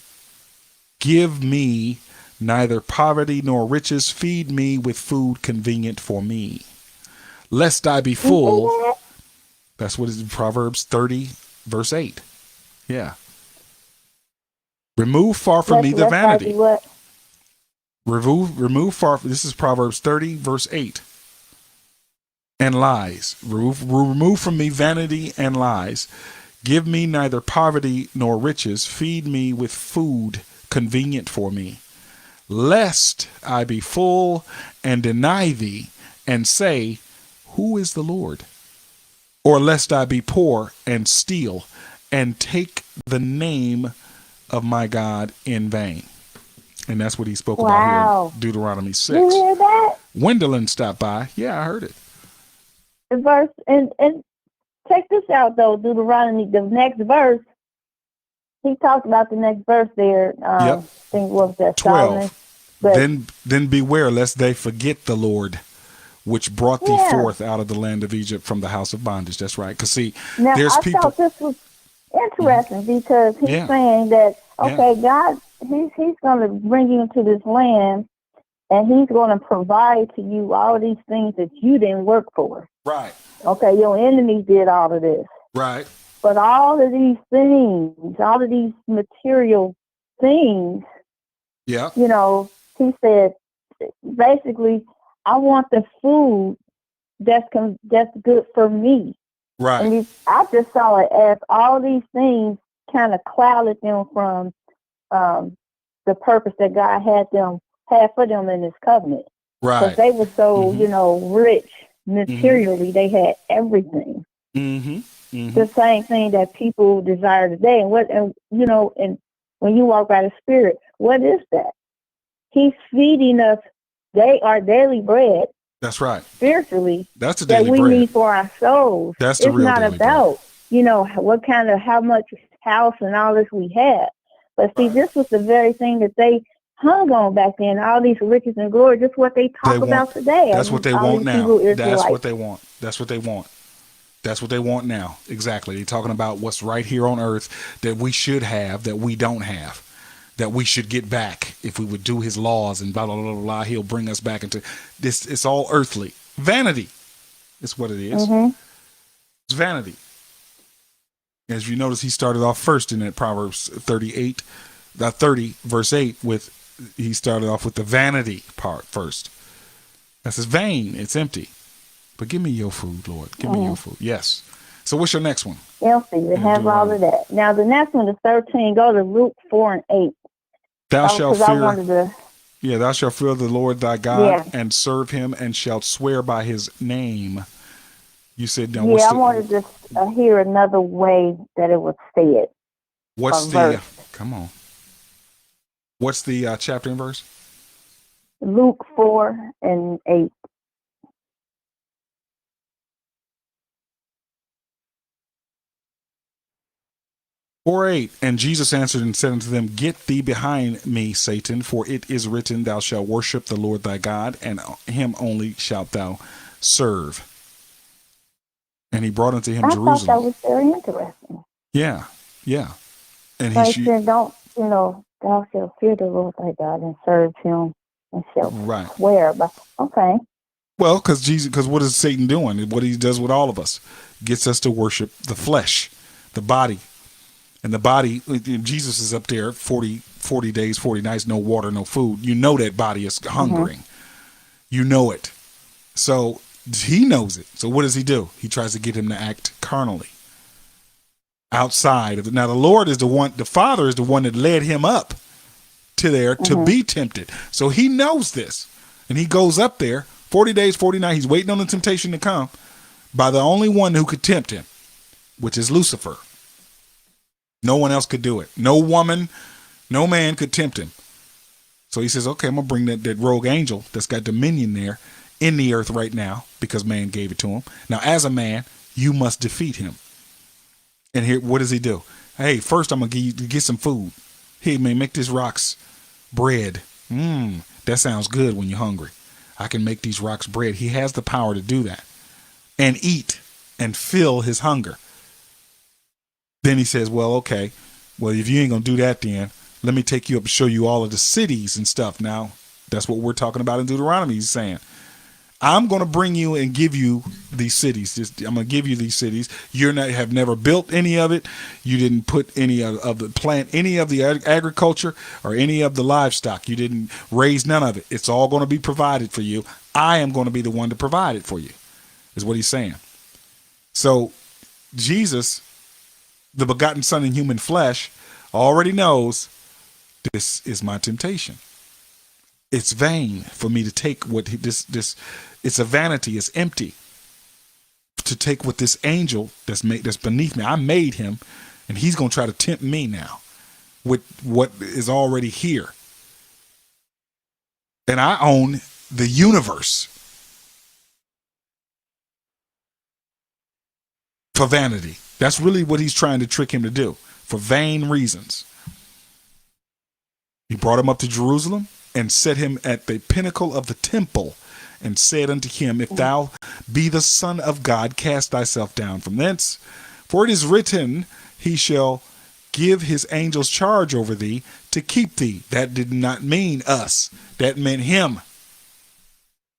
Give me neither poverty nor riches. Feed me with food convenient for me, lest I be full. That's what is in Proverbs 30, verse 8. Yeah. Remove far from me the vanity. Remove far. This is Proverbs 30, verse 8. And lies. Remove from me vanity and lies. Give me neither poverty nor riches. Feed me with food convenient for me, lest I be full and deny thee and say, who is the Lord? Or lest I be poor and steal and take the name of my God in vain. And that's what he spoke about here in Deuteronomy 6. You hear that? Gwendolyn stopped by. Yeah, I heard it. The verse, and check this out, though, Deuteronomy, the next verse, he talked about the next verse there. I think what was that? 12. Then beware lest they forget the Lord, which brought thee forth out of the land of Egypt from the house of bondage. That's right. Because see, now, there's people. I thought this was interesting because he's saying that, God, he's going to bring you into this land, and he's going to provide to you all these things that you didn't work for. Right. Okay, your enemies did all of this. Right. But all of these things, all of these material things, yeah, you know, he said, basically, I want the food that's good for me. Right. And I just saw it as all these things kind of clouded them from the purpose that God had for them in His covenant. Right. Because they were so, rich materially, they had everything. The same thing that people desire today. And when you walk by the Spirit, what is that? He's feeding us. They are daily bread. That's right. Spiritually, that's the daily that we bread. need for our souls. That's the it's real not daily about, bread. how much house and all this we have. But see, this was the very thing that they hung on back then. All these riches and glory, just what they talk about today. That's what they all want these now. Hebrew That's Israelites. what they want. That's what they want. That's what they want now. Exactly. They're talking about what's right here on earth that we should have, that we don't have, that we should get back if we would do his laws and blah, blah, blah, blah. He'll bring us back into this. It's all earthly. Vanity is what it is. It's vanity. As you notice, he started off first in that Proverbs 30 verse 8 he started off with the vanity part first. That's his vain. It's empty. But give me your food, Lord. Give me your food. Yes. So what's your next one? Healthy. They have all of that. Now, the next one is 13. Go to Luke 4 and 8. Thou shalt fear. Thou shalt fear the Lord thy God and serve him, and shalt swear by his name. You said, now, I wanted to hear another way that it was said. What's the, come on. What's the chapter and verse? Luke 4 and 8. 4:8, and Jesus answered and said unto them, Get thee behind me, Satan, for it is written, Thou shalt worship the Lord thy God, and him only shalt thou serve. And he brought unto him Jerusalem. I thought that was very interesting. Yeah. And he said, Thou shalt fear the Lord thy God and serve him, and shalt swear by. Okay. Well, because what is Satan doing? What he does with all of us, gets us to worship the flesh, the body. And the body, Jesus is up there 40 days, 40 nights, no water, no food. You know that body is hungering. You know it. So he knows it. So what does he do? He tries to get him to act carnally. Outside of it. Now the Lord is the one, the Father is the one that led him up to there to be tempted. So he knows this. And he goes up there 40 days, 40 nights. He's waiting on the temptation to come by the only one who could tempt him, which is Lucifer. No one else could do it. No woman, no man could tempt him. So he says, okay, I'm going to bring that rogue angel that's got dominion there in the earth right now because man gave it to him. Now, as a man, you must defeat him. And here, what does he do? Hey, first I'm going to get some food. Hey, man, make these rocks bread. That sounds good when you're hungry. I can make these rocks bread. He has the power to do that and eat and fill his hunger. Then he says, well, okay, well, if you ain't going to do that, then let me take you up and show you all of the cities and stuff. Now, that's what we're talking about in Deuteronomy. He's saying, I'm going to bring you and give you these cities. I'm going to give you these cities. Have never built any of it. You didn't put any of the plant, any of the agriculture or any of the livestock. You didn't raise none of it. It's all going to be provided for you. I am going to be the one to provide it for you, is what he's saying. So Jesus, the begotten Son in human flesh, already knows this is my temptation. It's vain for me to take what this. It's a vanity. It's empty to take what this angel that's beneath me. I made him, and he's going to try to tempt me now with what is already here. And I own the universe for vanity. That's really what he's trying to trick him to do, for vain reasons. He brought him up to Jerusalem and set him at the pinnacle of the temple and said unto him, If thou be the Son of God, cast thyself down from thence. For it is written, He shall give his angels charge over thee to keep thee. That did not mean us. That meant him.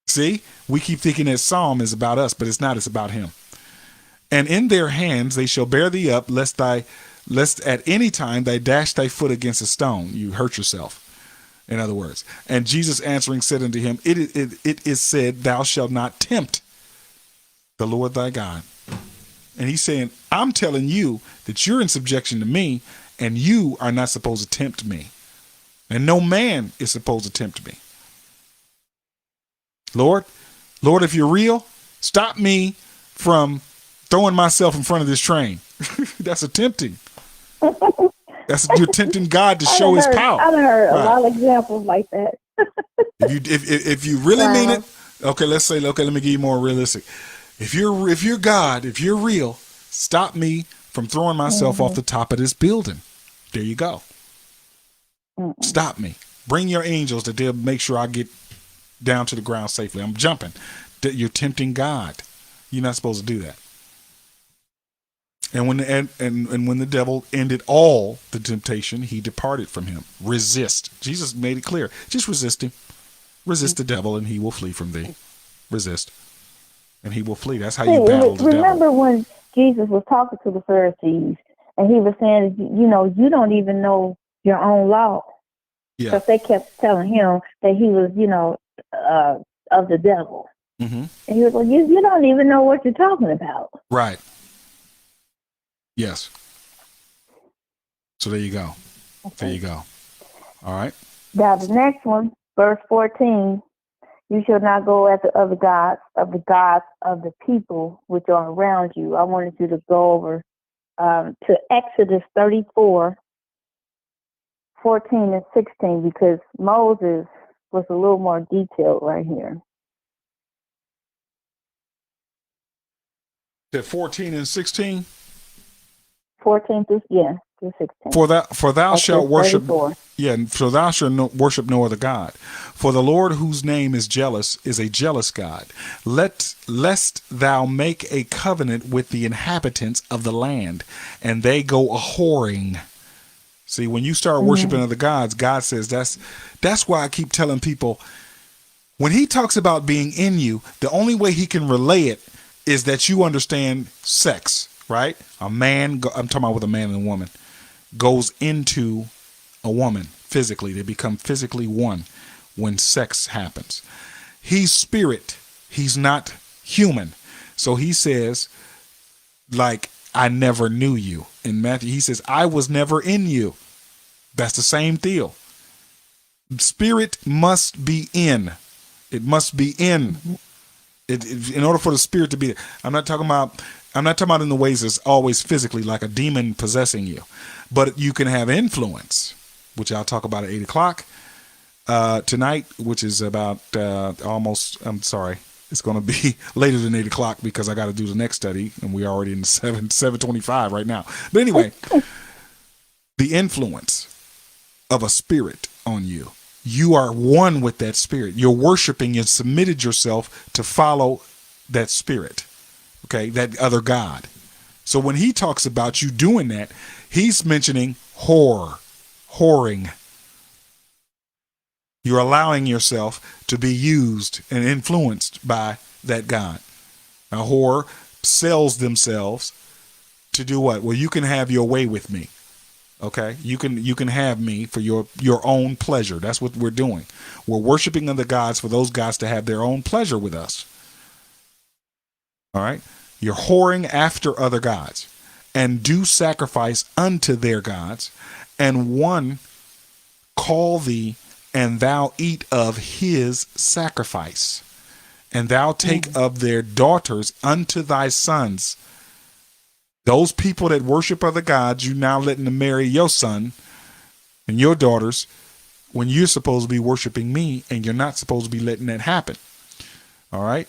See, we keep thinking that Psalm is about us, but it's not. It's about him. And in their hands they shall bear thee up, lest at any time they dash thy foot against a stone. You hurt yourself, in other words. And Jesus answering said unto him, It is said, Thou shalt not tempt the Lord thy God. And he's saying, I'm telling you that you're in subjection to me, and you are not supposed to tempt me. And no man is supposed to tempt me. Lord, if you're real, stop me from throwing myself in front of this train. That's a tempting. You're tempting God to show his power. I've heard a lot of examples like that. if you really mean it, okay, let me give you more realistic. If you're God, if you're real, stop me from throwing myself off the top of this building. There you go. Stop me. Bring your angels that they'll make sure I get down to the ground safely. I'm jumping. That you're tempting God. You're not supposed to do that. And when the devil ended all the temptation, he departed from him. Resist. Jesus made it clear. Just resist him. Resist the devil, and he will flee from thee. Resist, and he will flee. That's how you battle the devil. Remember when Jesus was talking to the Pharisees, and he was saying, you don't even know your own law. Yeah. Because they kept telling him that he was, of the devil. Mm-hmm. And he was like, you don't even know what you're talking about. Right. Yes. So there you go. Okay. There you go. All right. Now the next one, verse 14, you shall not go after other gods of the people which are around you. I wanted you to go over to Exodus 34, 14 and 16, because Moses was a little more detailed right here. The 14 and 16? 14 through 16. For thou shalt worship. 34. Yeah, for thou shalt worship no other God. For the Lord, whose name is jealous, is a jealous God. Lest thou make a covenant with the inhabitants of the land, and they go a whoring. See, when you start worshiping other gods, God says that's why I keep telling people, when he talks about being in you, the only way he can relay it is that you understand sex, right? A man, I'm talking about with a man and a woman, goes into a woman physically. They become physically one when sex happens. He's spirit. He's not human. So he says, like, I never knew you. In Matthew, he says, I was never in you. That's the same deal. Spirit must be in. It must be in. In order for the spirit to be there. I'm not talking about in the ways it's always physically like a demon possessing you. But you can have influence, which I'll talk about at 8 o'clock tonight, which is about it's going to be later than 8 o'clock because I got to do the next study, and we're already in 7:25 right now. But anyway, the influence of a spirit on you. You are one with that spirit. You're worshiping and submitted yourself to follow that spirit, okay, that other God. So when he talks about you doing that, he's mentioning whoring. You're allowing yourself to be used and influenced by that God. A whore sells themselves to do what? Well, you can have your way with me. Okay, you can have me for your own pleasure. That's what we're doing. We're worshiping other gods for those gods to have their own pleasure with us. All right, you're whoring after other gods, and do sacrifice unto their gods, and one call thee, and thou eat of his sacrifice, and thou take of their daughters unto thy sons. Those people that worship other gods, you now letting them marry your son and your daughters when you're supposed to be worshiping me, and you're not supposed to be letting that happen. All right?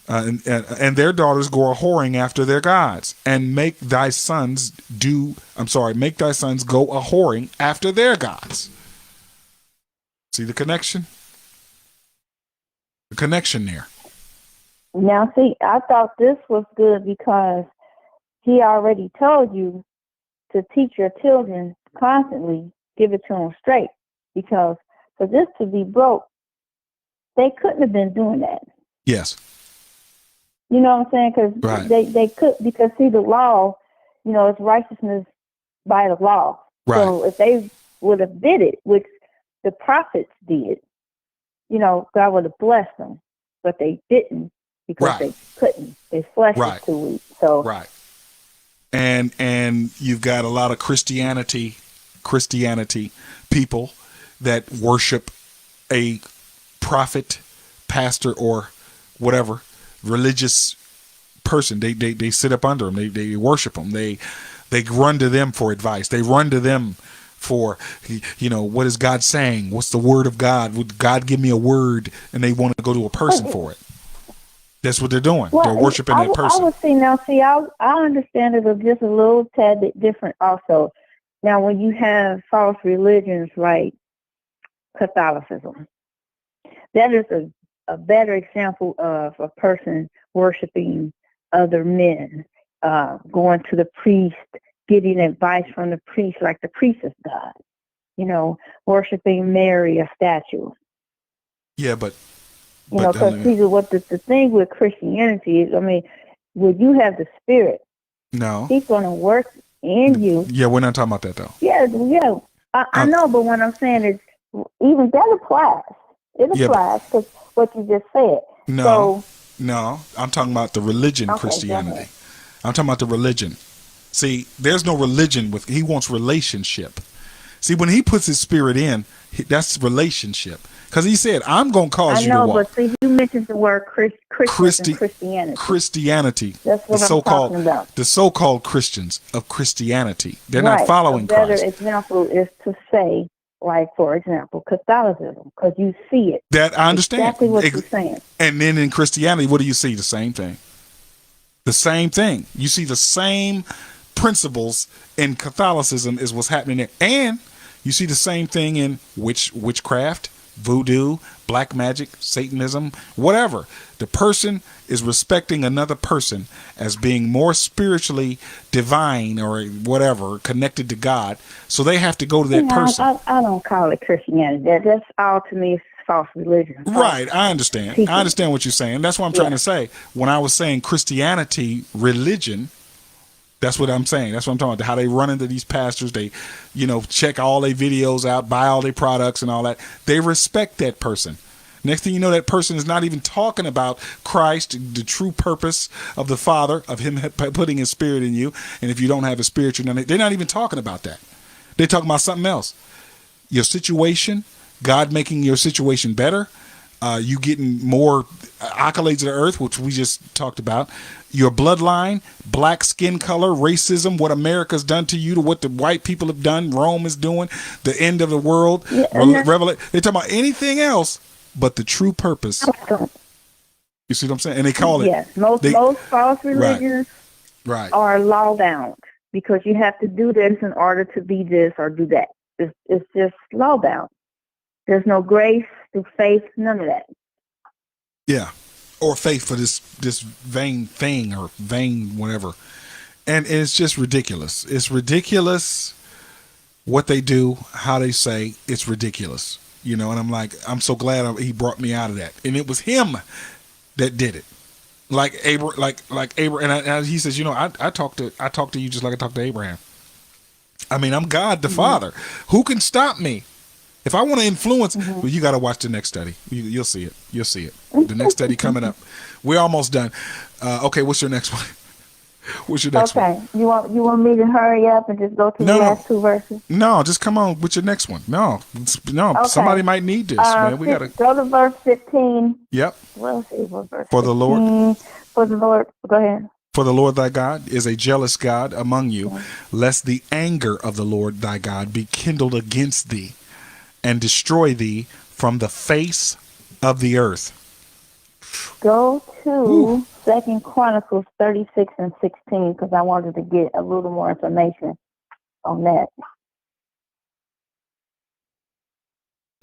And their daughters go a whoring after their gods, and make thy sons go a whoring after their gods. See the connection? The connection there. Now, see, I thought this was good because he already told you to teach your children constantly, give it to them straight. Because for this to be broke, they couldn't have been doing that. Yes. You know what I'm saying? Because they could, because see, the law, it's righteousness by the law. Right. So if they would have did it, which the prophets did, God would have blessed them. But they didn't because they couldn't. Their flesh was too weak. So right. And you've got a lot of Christianity people that worship a prophet, pastor, or whatever religious person. They sit up under them. They worship them. They run to them for advice. They run to them for, what is God saying? What's the word of God? Would God give me a word? And they want to go to a person for it. That's what they're doing. Well, they're worshiping that person. I understand it just a little tad bit different also. Now, when you have false religions, right, Catholicism. That is a better example of a person worshiping other men, going to the priest, getting advice from the priest like the priest is God. Worshiping Mary, a statue. Yeah, but because what the thing with Christianity is, when you have the Spirit, no, He's going to work in you. Yeah, we're not talking about that though. Yeah. I know, but what I'm saying is, even that applies. It applies to what you just said. No, I'm talking about the religion, okay, Christianity. I'm talking about the religion. See, there's no religion he wants relationship. See, when he puts his Spirit in, that's relationship. Because he said, I'm going to cause you to walk. I know, but see, you mentioned the word Christianity. Christianity. That's what I'm talking about. The so-called Christians of Christianity. They're not following Christ. A better example is to say, like, for example, Catholicism, because you see it. That I understand. Exactly what you're saying. And then in Christianity, what do you see? The same thing. The same thing. You see the same principles in Catholicism is what's happening there. And you see the same thing in witchcraft, voodoo, black magic, Satanism, whatever. The person is respecting another person as being more spiritually divine or whatever, connected to God. So they have to go to that person. I don't call it Christianity. That's all to me. It's false religion. Right. I understand. I understand what you're saying. That's what I'm trying to say. When I was saying Christianity, religion, that's what I'm saying. That's what I'm talking about. How they run into these pastors. They, check all their videos out, buy all their products and all that. They respect that person. Next thing you know, that person is not even talking about Christ, the true purpose of the Father, of Him putting His Spirit in you. And if you don't have His Spirit, they're not even talking about that. They're talking about something else. Your situation, God making your situation better. You getting more accolades of the earth, which we just talked about. Your bloodline, black skin color, racism, what America's done to you, to what the white people have done, Rome is doing, the end of the world. Yeah, they're talking about anything else but the true purpose. You see what I'm saying? And they call it. Yes, most false religions are law bound, because you have to do this in order to be this or do that. It's just law bound. There's no grace through faith, none of that. Yeah. Or faith for this vain thing or vain whatever. And it's just ridiculous. It's ridiculous what they do, how they say. It's ridiculous. And I'm like, I'm so glad he brought me out of that. And it was him that did it. Like Abraham, and he says, I talk to you just like I talk to Abraham. I'm God the Father. Who can stop me? If I want to influence, well, you got to watch the next study. You'll see it. You'll see it. The next study coming up. We're almost done. Okay, what's your next one? What's your next one? Okay, you want me to hurry up and just go to the last two verses? No, just come on with your next one. No. Okay. Somebody might need this, man. We gotta go to verse 15. Yep. Let's see what verse. For the Lord. For the Lord. Go ahead. For the Lord thy God is a jealous God among you, lest the anger of the Lord thy God be kindled against thee, and destroy thee from the face of the earth. Go to 2 Chronicles 36 and 16, because I wanted to get a little more information on that.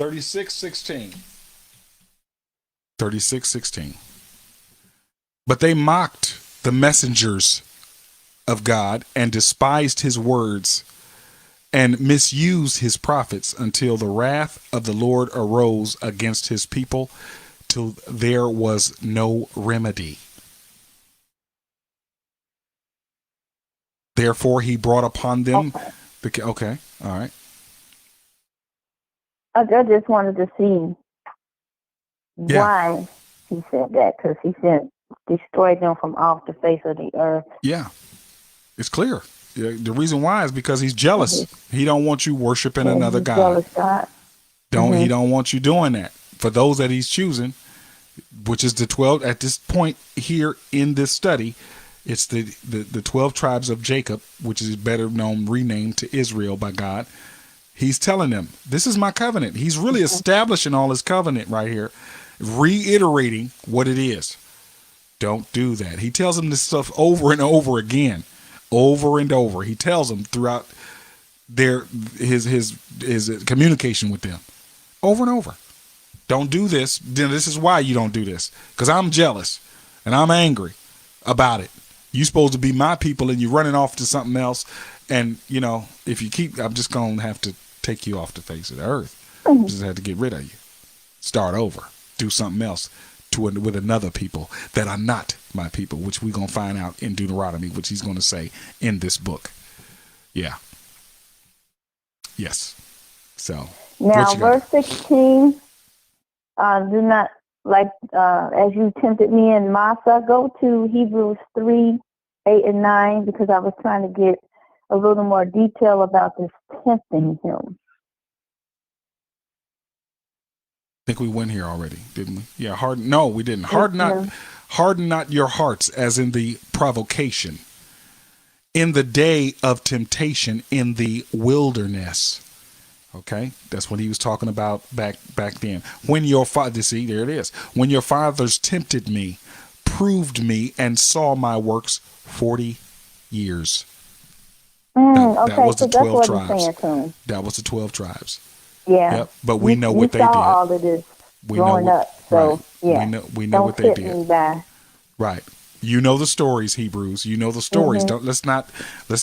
36:16. 36:16. But they mocked the messengers of God and despised his words and misused his prophets until the wrath of the Lord arose against his people, till there was no remedy. Therefore he brought upon them okay, all right. I just wanted to see why he said that, because he said destroy them from off the face of the earth. Yeah, it's clear. The reason why is because he's jealous. He don't want you worshiping another God. Jealous God. He don't want you doing that. For those that he's choosing, which is the 12 at this point here in this study, it's the 12 tribes of Jacob, which is better known, renamed to Israel by God. He's telling them, this is my covenant. He's really establishing all his covenant right here, reiterating what it is. Don't do that. He tells them this stuff over and over again, over and over. He tells them throughout his communication with them. over and over. Don't do this. Then this is why you don't do this. Because I'm jealous and I'm angry about it. You supposed to be my people and you're running off to something else. And, you know, if you keep, I'm just going to have to take you off the face of the earth. Just have to get rid of you. Start over. Do something else with another people that are not my people, which we're going to find out in Deuteronomy, which he's going to say in this book. Yeah. Yes. So. Now, verse 16, do not, as you tempted me in Massa, go to Hebrews 3, 8, and 9, because I was trying to get a little more detail about this tempting him. I think we went here already, didn't we? Yeah, no, we didn't. Harden not your hearts, as in the provocation, in the day of temptation in the wilderness. Okay, that's what he was talking about back then. When your father, see, there it is. When your fathers tempted me, proved me, and saw my works 40 years. That was the 12 tribes. That was the 12 tribes. Yeah. Yep. But we know what they did. All of this growing up. So, right. Yeah. We know what they did. Right. You know the stories, Hebrews. You know the stories. Let's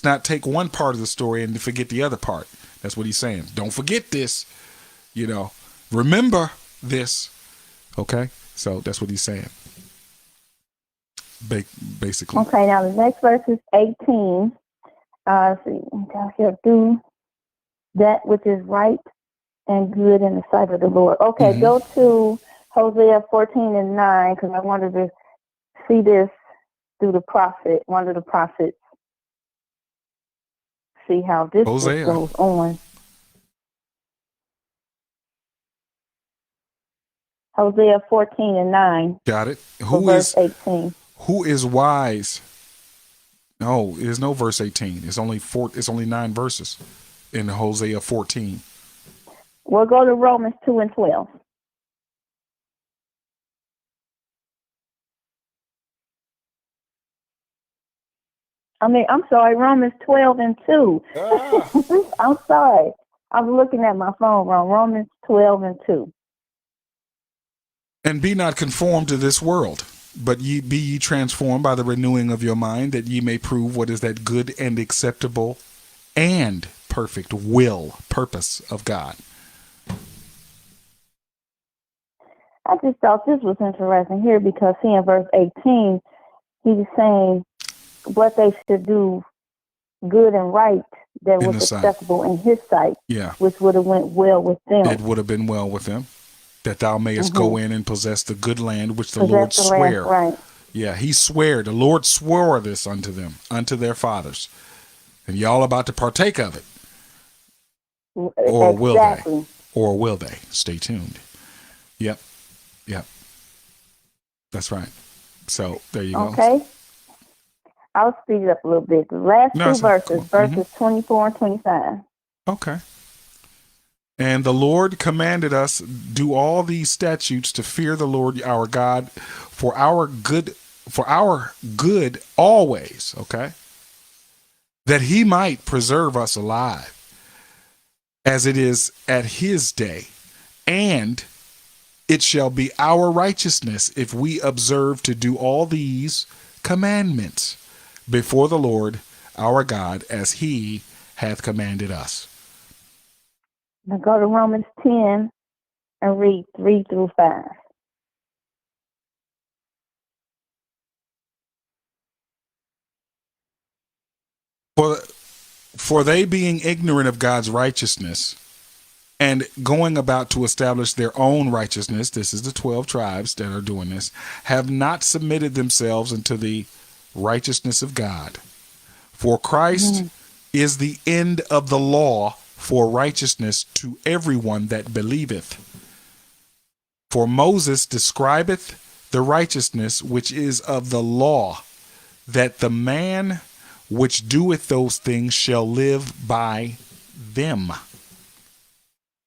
not take one part of the story and forget the other part. That's what he's saying. Don't forget this. You know, remember this. Okay? So that's what he's saying. Basically. Okay, now the next verse is 18. See, thou shalt do that which is right and good in the sight of the Lord. Okay, Go to Hosea 14 and 9, because I wanted to see this through the prophet, one of the prophets. See how this goes on. Hosea 14 and 9. Got it. Verse 18. Who is wise? No, there's no verse 18. It's only 9 verses in Hosea 14. We'll go to Romans 2 and 12. I'm sorry, Romans 12 and 2. I'm sorry. I was looking at my phone wrong. Romans 12 and 2. And be not conformed to this world, but be ye transformed by the renewing of your mind, that ye may prove what is that good and acceptable and perfect purpose of God. I just thought this was interesting here, because see in verse 18, he's saying what they should do good and right that was acceptable in his sight, which would have went well with them. It would have been well with them, that thou mayest go in and possess the good land which the Lord sware. Right. Yeah, he swore. The Lord swore this unto them, unto their fathers. And y'all about to partake of it. Or will they? Or will they? Stay tuned. Yep. That's right. So there you go. Okay. I'll speed it up a little bit. The last two verses 24 and 25. Okay. And the Lord commanded us, do all these statutes to fear the Lord our God for our good always, okay? That he might preserve us alive as it is at his day. And it shall be our righteousness if we observe to do all these commandments before the Lord our God as he hath commanded us. Now go to Romans 10 and read 3 through 5. For they being ignorant of God's righteousness and going about to establish their own righteousness, this is the 12 tribes that are doing this, have not submitted themselves unto the righteousness of God. For Christ is the end of the law for righteousness to everyone that believeth. For Moses describeth the righteousness which is of the law, that the man which doeth those things shall live by them.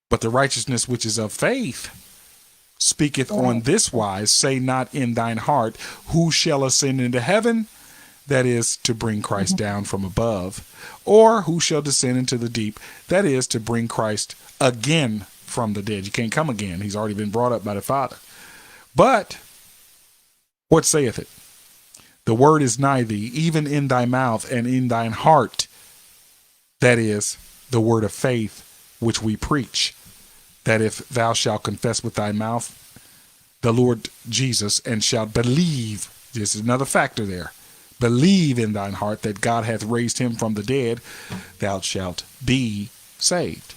But the righteousness which is of faith speaketh on this wise, say not in thine heart, who shall ascend into heaven? That is to bring Christ down from above. Or who shall descend into the deep? That is to bring Christ again from the dead. You can't come again. He's already been brought up by the Father. But what saith it? The word is nigh thee, even in thy mouth and in thine heart. That is the word of faith which we preach, that if thou shalt confess with thy mouth the Lord Jesus and shalt believe, this is another factor there, believe in thine heart that God hath raised him from the dead, thou shalt be saved.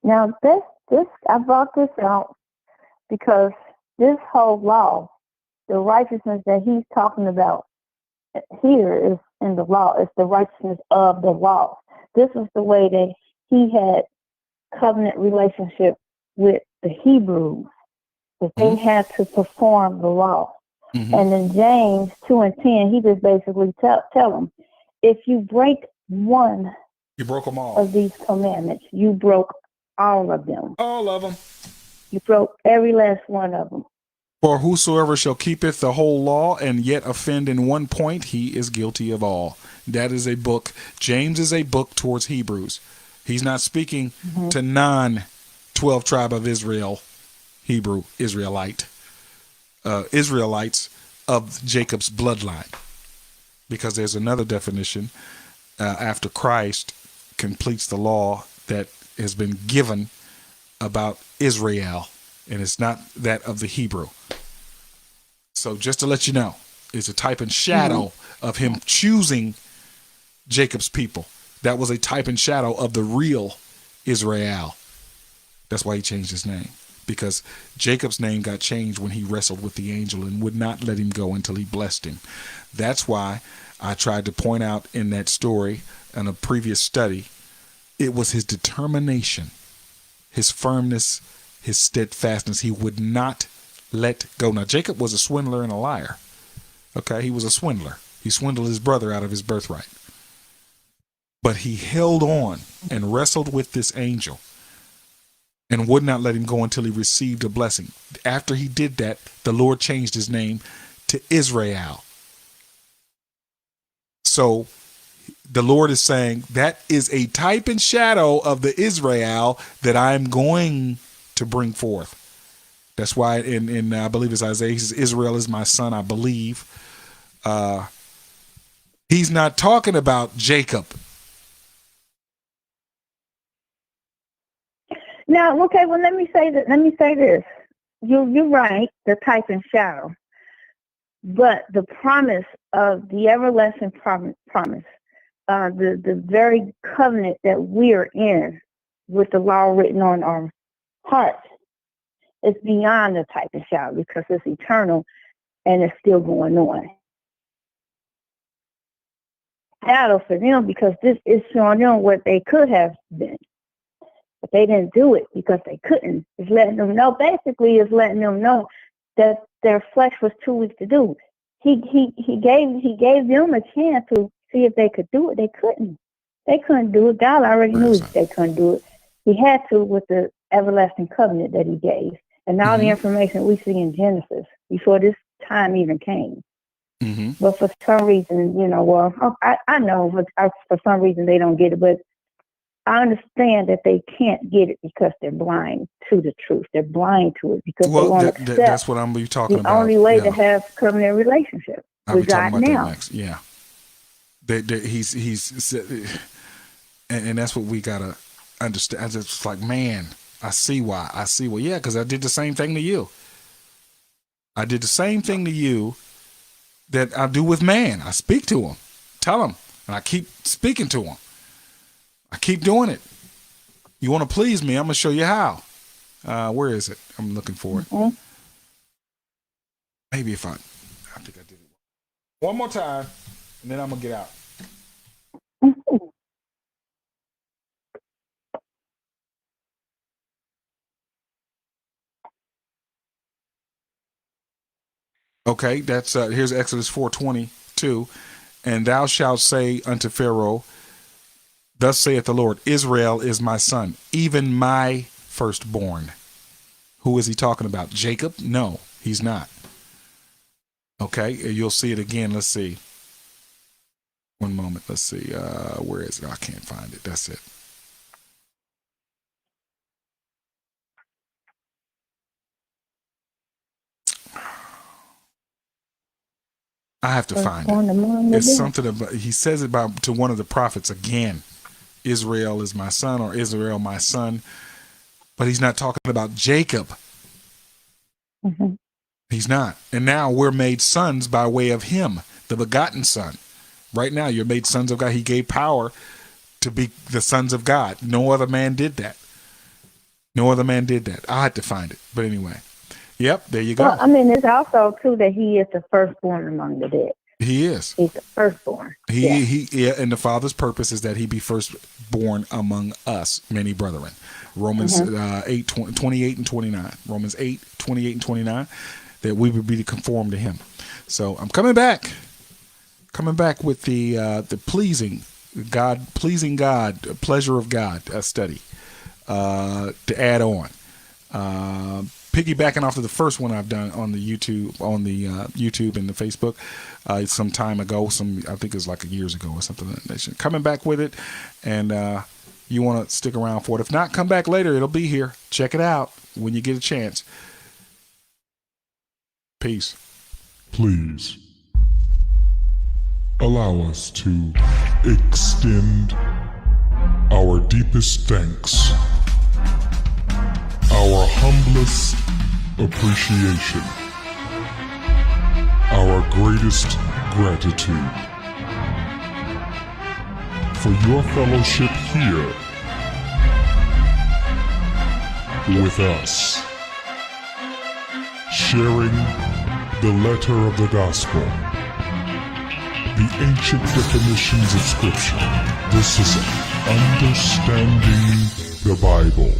Now, this I brought this out because this whole law, the righteousness that he's talking about here is in the law. It's the righteousness of the law. This is the way that he had covenant relationship with the Hebrews, that they had to perform the law. And in James 2 and 10, he just basically tell them, if you break one You broke them all. of these commandments, you broke all of them. All of them. You broke every last one of them. For whosoever shall keepeth the whole law and yet offend in one point, he is guilty of all. That is a book. James is a book towards Hebrews. He's not speaking to non-12 tribe of Israel, Hebrew, Israelites of Jacob's bloodline. Because there's another definition after Christ completes the law that has been given about Israel, and it's not that of the Hebrew. So just to let you know, it's a type and shadow of him choosing Jacob's people. That was a type and shadow of the real Israel. That's why he changed his name, because Jacob's name got changed when he wrestled with the angel and would not let him go until he blessed him. That's why I tried to point out in that story in a previous study, it was his determination, his firmness, his steadfastness. He would not let go. Now, Jacob was a swindler and a liar. Okay, he was a swindler. He swindled his brother out of his birthright. But he held on and wrestled with this angel and would not let him go until he received a blessing. After he did that, the Lord changed his name to Israel. So the Lord is saying that is a type and shadow of the Israel that I'm going to bring forth. That's why in I believe it's Isaiah, he says, Israel is my son, I believe. He's not talking about Jacob. Now, okay, well, let me say this. You're right, the type and shadow. But the promise of the everlasting promise, the very covenant that we are in with the law written on our hearts, is beyond the type and shadow because it's eternal and it's still going on. Shadow for them because this is showing them what they could have been. But they didn't do it because they couldn't. It's letting them know, basically it's letting them know that their flesh was too weak to do. He gave them a chance to see if they could do it. They couldn't. They couldn't do it. God already knew they couldn't do it. He had to with the everlasting covenant that he gave. And all the information we see in Genesis before this time even came. But for some reason, I know, but for some reason they don't get it. But I understand that they can't get it because they're blind to the truth. They're blind to it because they won't accept. That's what I'm be talking about. The only way to have covenant relationship with God now. That next. Yeah. He's and that's what we gotta understand. It's like, man, I see why. Yeah, because I did the same thing to you. I did the same thing to you that I do with man. I speak to him, tell him, and I keep speaking to him. I keep doing it. You want to please me? I'm gonna show you how. Where is it? I'm looking for it. Maybe I think I did it one more time, and then I'm gonna get out. Okay, that's here's Exodus 4:22, and thou shalt say unto Pharaoh, thus saith the Lord, Israel is my son, even my firstborn. Who is he talking about? Jacob? No, he's not. Okay, you'll see it again. Let's see. One moment. Let's see. Where is it? I can't find it. That's it. I have to find Firstborn among the It's dead. something about, he says it about to one of the prophets again. Israel is my son, or Israel my son. But he's not talking about Jacob. Mm-hmm. He's not. And now we're made sons by way of him, the begotten son. Right now, you're made sons of God. He gave power to be the sons of God. No other man did that. No other man did that. I had to find it. But anyway. Yep, there you go. Well, I mean, it's also true that he is the firstborn among the dead. He is. He's the firstborn. Yeah, and the Father's purpose is that he be firstborn among us, many brethren. Romans 8, 28 and 29. Romans 8, 28 and 29, that we would be conformed to him. So I'm coming back with the pleasing God, pleasure of God study to add on. Piggybacking off of the first one I've done on the YouTube, and the Facebook, some time ago, I think it was like years ago or something like that. Coming back with it, and you want to stick around for it. If not, come back later. It'll be here. Check it out when you get a chance. Peace. Please allow us to extend our deepest thanks, our humblest appreciation, our greatest gratitude for your fellowship here with us, sharing the letter of the gospel, the ancient definitions of Scripture. This is Understanding the Bible.